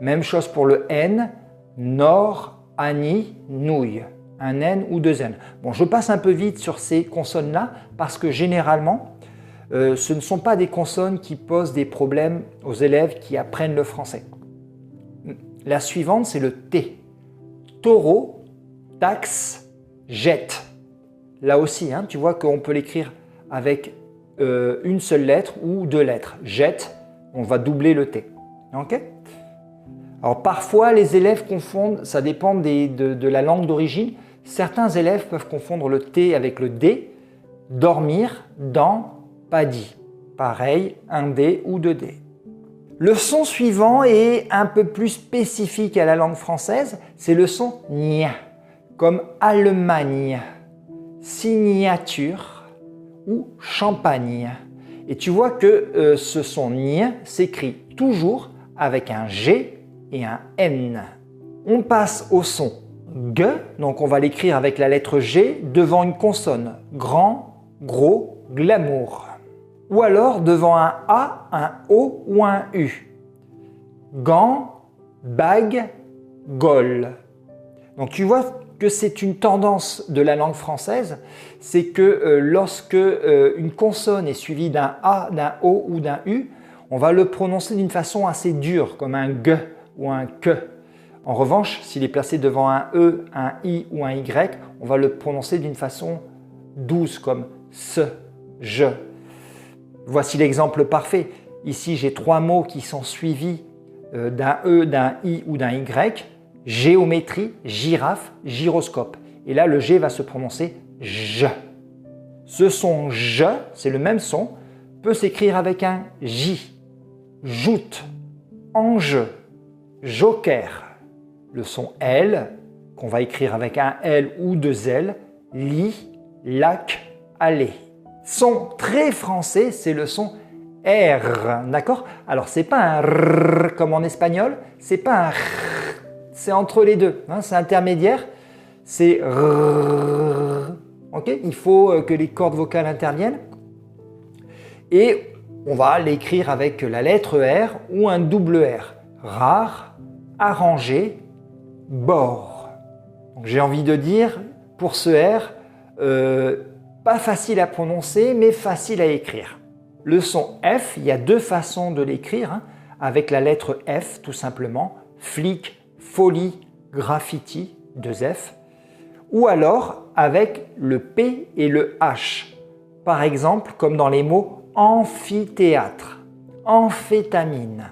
Même chose pour le N, nord, ani, nouille. Un N ou deux N. Bon, je passe un peu vite sur ces consonnes-là parce que généralement, ce ne sont pas des consonnes qui posent des problèmes aux élèves qui apprennent le français. La suivante, c'est le T. Taureau, taxe, jette. Là aussi, tu vois qu'on peut l'écrire avec une seule lettre ou deux lettres. Jette, on va doubler le T. Ok ? Alors parfois, les élèves confondent, ça dépend de la langue d'origine. Certains élèves peuvent confondre le T avec le D. Dormir, dans, pas dit. Pareil, un D ou deux D. Le son suivant est un peu plus spécifique à la langue française, c'est le son ñ, comme Allemagne, signature ou champagne. Et tu vois que ce son ñ s'écrit toujours avec un G et un N. On passe au son G, donc on va l'écrire avec la lettre G devant une consonne, grand, gros, glamour. Ou alors devant un A, un O ou un U. Gant, bague, gaulle. Donc tu vois que c'est une tendance de la langue française, c'est que lorsque une consonne est suivie d'un A, d'un O ou d'un U, on va le prononcer d'une façon assez dure, comme un G ou un Q. En revanche, s'il est placé devant un E, un I ou un Y, on va le prononcer d'une façon douce, comme se, je. Voici l'exemple parfait. Ici, j'ai trois mots qui sont suivis d'un E, d'un I ou d'un Y. Géométrie, girafe, gyroscope. Et là, le G va se prononcer je. Ce son je, c'est le même son, peut s'écrire avec un J. Joute, enjeu, joker. Le son L, qu'on va écrire avec un L ou deux L, lit, lac, aller. Son très français, c'est le son R, d'accord? Alors, c'est pas un R comme en espagnol, c'est pas un R, c'est entre les deux, c'est intermédiaire, c'est R, ok? Il faut que les cordes vocales interviennent et on va l'écrire avec la lettre R ou un double R. Rare, arrangé, bord. J'ai envie de dire, pour ce R, pas facile à prononcer, mais facile à écrire. Le son F, il y a deux façons de l'écrire, avec la lettre F tout simplement, flic, folie, graffiti, deux F, ou alors avec le P et le H. Par exemple, comme dans les mots amphithéâtre, amphétamine,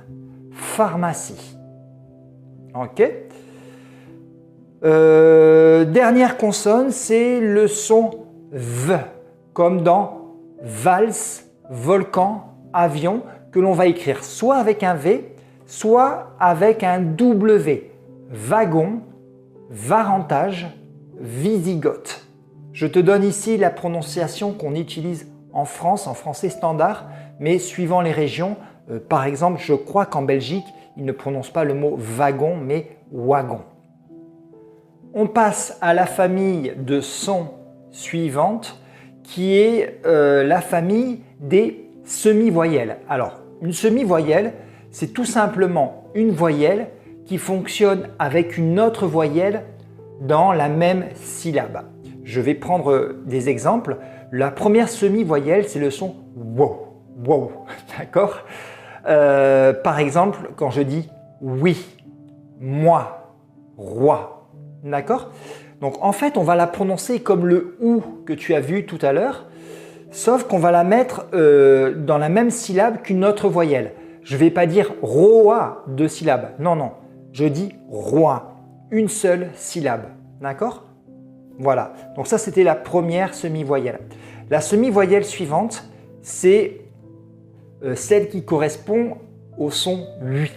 pharmacie. Ok. Dernière consonne, c'est le son V, comme dans valse, volcan, avion, que l'on va écrire soit avec un V, soit avec un W. Wagon, varantage, visigoth. Je te donne ici la prononciation qu'on utilise en France, en français standard, mais suivant les régions, par exemple, je crois qu'en Belgique, ils ne prononcent pas le mot wagon, mais wagon. On passe à la famille de sons suivante, qui est la famille des semi-voyelles. Alors, une semi-voyelle, c'est tout simplement une voyelle qui fonctionne avec une autre voyelle dans la même syllabe. Je vais prendre des exemples. La première semi-voyelle, c'est le son wow, wow, d'accord? Par exemple, quand je dis oui, moi, roi, d'accord? Donc en fait, on va la prononcer comme le ou que tu as vu tout à l'heure, sauf qu'on va la mettre dans la même syllabe qu'une autre voyelle. Je ne vais pas dire roa, deux syllabes. Non, non. Je dis roi, une seule syllabe. D'accord? Voilà. Donc ça, c'était la première semi-voyelle. La semi-voyelle suivante, c'est celle qui correspond au son lui.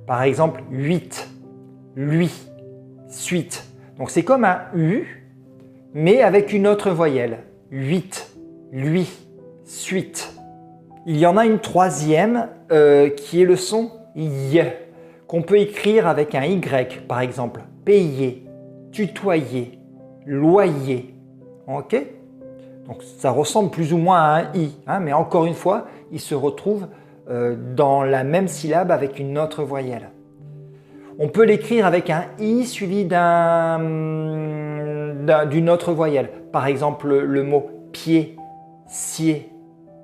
Par exemple, 8, lui, suite. Donc c'est comme un U, mais avec une autre voyelle. 8, lui, suite. Il y en a une troisième qui est le son Y, qu'on peut écrire avec un Y, par exemple. Payer, tutoyer, loyer. Ok? Donc ça ressemble plus ou moins à un I, mais encore une fois, il se retrouve dans la même syllabe avec une autre voyelle. On peut l'écrire avec un i suivi d'une autre voyelle. Par exemple, le mot pied, sied,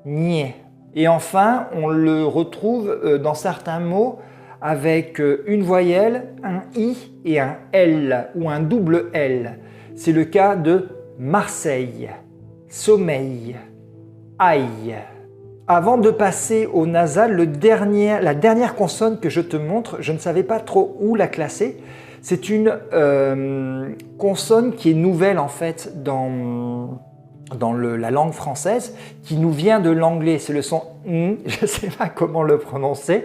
niais. Et enfin, on le retrouve dans certains mots avec une voyelle, un i et un l ou un double l. C'est le cas de Marseille, sommeil, aïe. Avant de passer au nasal, la dernière consonne que je te montre, je ne savais pas trop où la classer. C'est une consonne qui est nouvelle en fait dans la langue française, qui nous vient de l'anglais. C'est le son je ne sais pas comment le prononcer.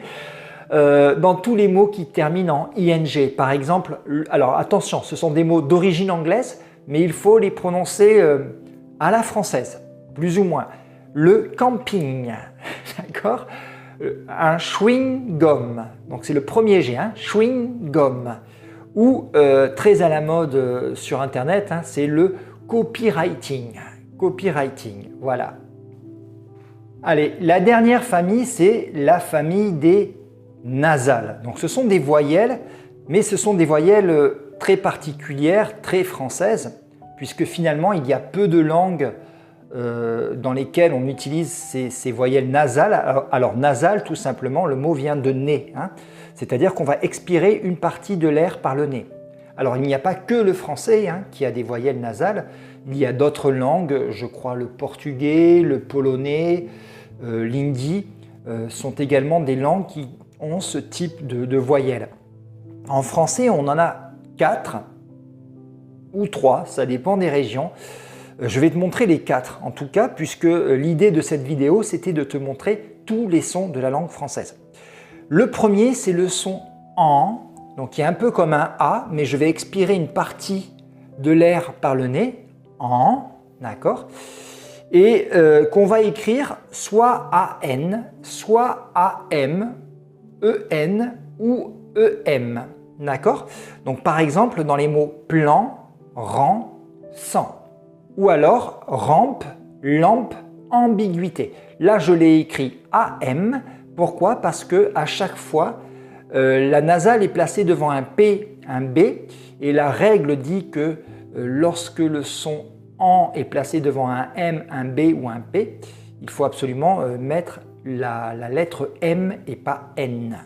Dans tous les mots qui terminent en ing. Par exemple, alors attention, ce sont des mots d'origine anglaise, mais il faut les prononcer à la française, plus ou moins. Le camping, d'accord? Un chewing-gum, donc c'est le premier G, hein, chewing-gum. Ou très à la mode sur Internet, hein, c'est le copywriting. Copywriting, voilà. Allez, la dernière famille, c'est la famille des nasales. Donc ce sont des voyelles, mais ce sont des voyelles très particulières, très françaises, puisque finalement il y a peu de langues dans lesquelles on utilise ces voyelles nasales. Alors nasal, tout simplement, le mot vient de nez, hein, c'est-à-dire qu'on va expirer une partie de l'air par le nez. Alors il n'y a pas que le français hein, qui a des voyelles nasales, il y a d'autres langues, je crois le portugais, le polonais, l'hindi, sont également des langues qui ont ce type de voyelles. En français, on en a 4 ou 3, ça dépend des régions. Je vais te montrer les 4 en tout cas, puisque l'idée de cette vidéo, c'était de te montrer tous les sons de la langue française. Le premier, c'est le son en, donc qui est un peu comme un A, mais je vais expirer une partie de l'air par le nez, en, d'accord, et qu'on va écrire soit AN, soit AM, EN ou EM, d'accord? Donc par exemple, dans les mots plan, rang, sang. Ou alors rampe, lampe, ambiguïté. Là, je l'ai écrit AM. Pourquoi? Parce que à chaque fois, la nasale est placée devant un P, un B, et la règle dit que lorsque le son en est placé devant un M, un B ou un P, il faut absolument mettre la lettre M et pas N.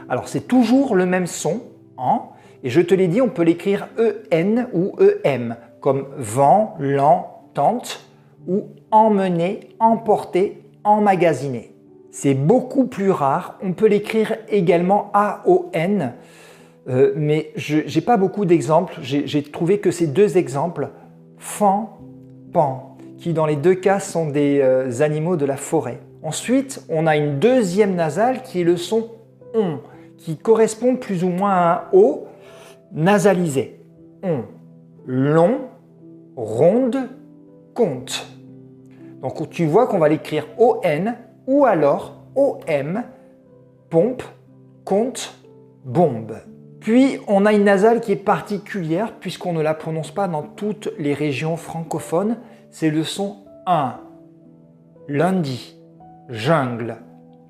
Alors c'est toujours le même son, en, et je te l'ai dit, on peut l'écrire EN ou EM, comme vent, lent, tente, ou emmener, emporter, emmagasiner. C'est beaucoup plus rare, on peut l'écrire également AON, mais je n'ai pas beaucoup d'exemples, j'ai trouvé que ces 2 exemples, fan, pan, qui dans les 2 cas sont des animaux de la forêt. Ensuite, on a une deuxième nasale qui est le son on, qui correspond plus ou moins à un O nasalisé. On, long, ronde, compte. Donc tu vois qu'on va l'écrire ON ou alors OM, pompe, compte, bombe. Puis on a une nasale qui est particulière puisqu'on ne la prononce pas dans toutes les régions francophones, c'est le son 1. Lundi, jungle,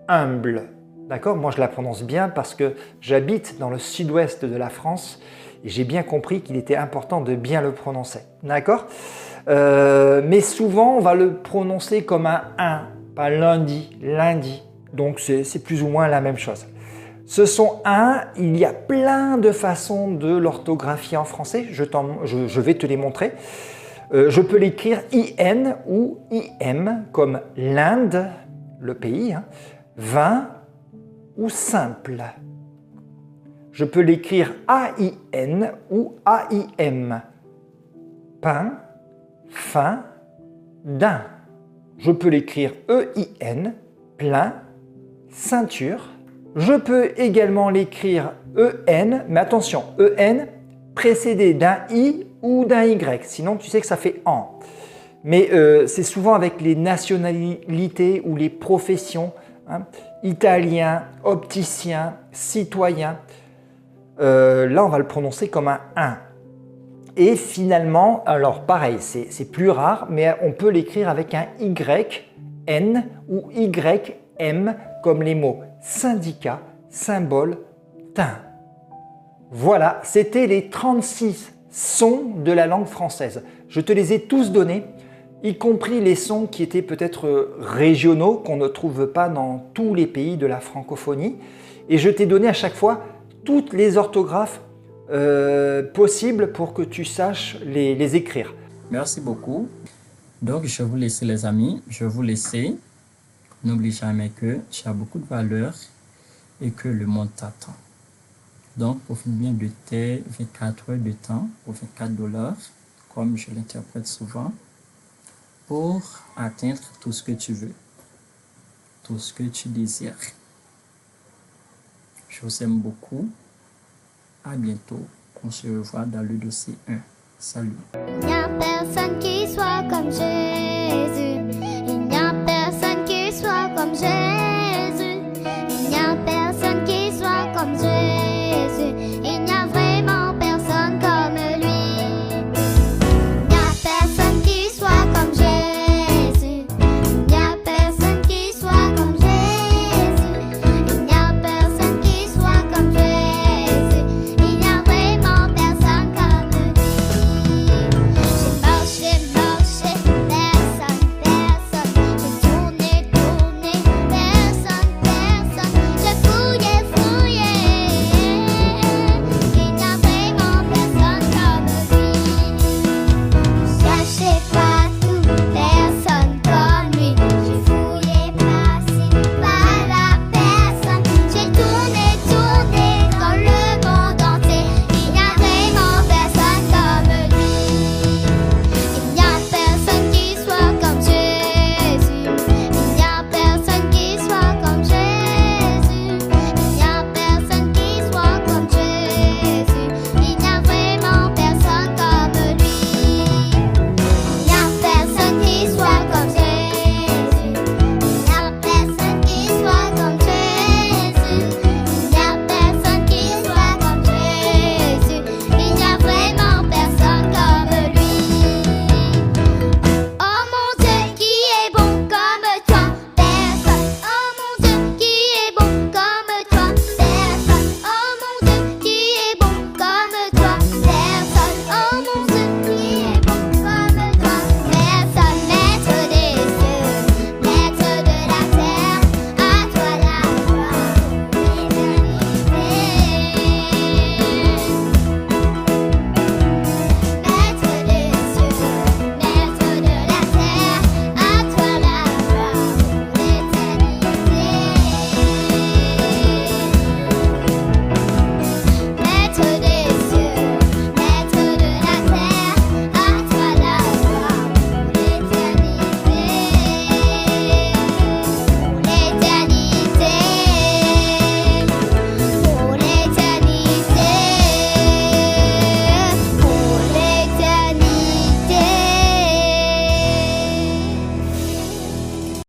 humble. D'accord? Moi je la prononce bien parce que j'habite dans le sud-ouest de la France et j'ai bien compris qu'il était important de bien le prononcer. D'accord? Mais souvent on va le prononcer comme un 1, pas lundi, lundi. Donc c'est plus ou moins la même chose. Ce son 1, il y a plein de façons de l'orthographier en français, je vais te les montrer. Je peux l'écrire IN ou IM comme l'Inde, le pays, hein, vin ou simple. Je peux l'écrire AIN ou AIM, pain, fin, daim. Je peux l'écrire EIN, plein, ceinture. Je peux également l'écrire EN, mais attention, EN précédé d'un I ou d'un Y, sinon tu sais que ça fait en. Mais c'est souvent avec les nationalités ou les professions, hein, italien, opticien, citoyen. Là, on va le prononcer comme un 1. Et finalement, alors pareil, c'est plus rare, mais on peut l'écrire avec un YN ou YM comme les mots syndicat, symbole, teint. Voilà, c'était les 36 sons de la langue française. Je te les ai tous donnés, y compris les sons qui étaient peut-être régionaux, qu'on ne trouve pas dans tous les pays de la francophonie. Et je t'ai donné à chaque fois toutes les orthographes possibles pour que tu saches les écrire. Merci beaucoup. Donc, je vous laisse les amis, je vous laisse. N'oublie jamais que tu as beaucoup de valeur et que le monde t'attend. Donc, profite bien de tes 24 heures de temps pour $24, comme je l'interprète souvent, pour atteindre tout ce que tu veux, tout ce que tu désires. Je vous aime beaucoup. À bientôt. On se revoit dans le dossier 1. Salut. Il n'y a personne qui soit comme Jésus. Il n'y a personne qui soit comme Jésus.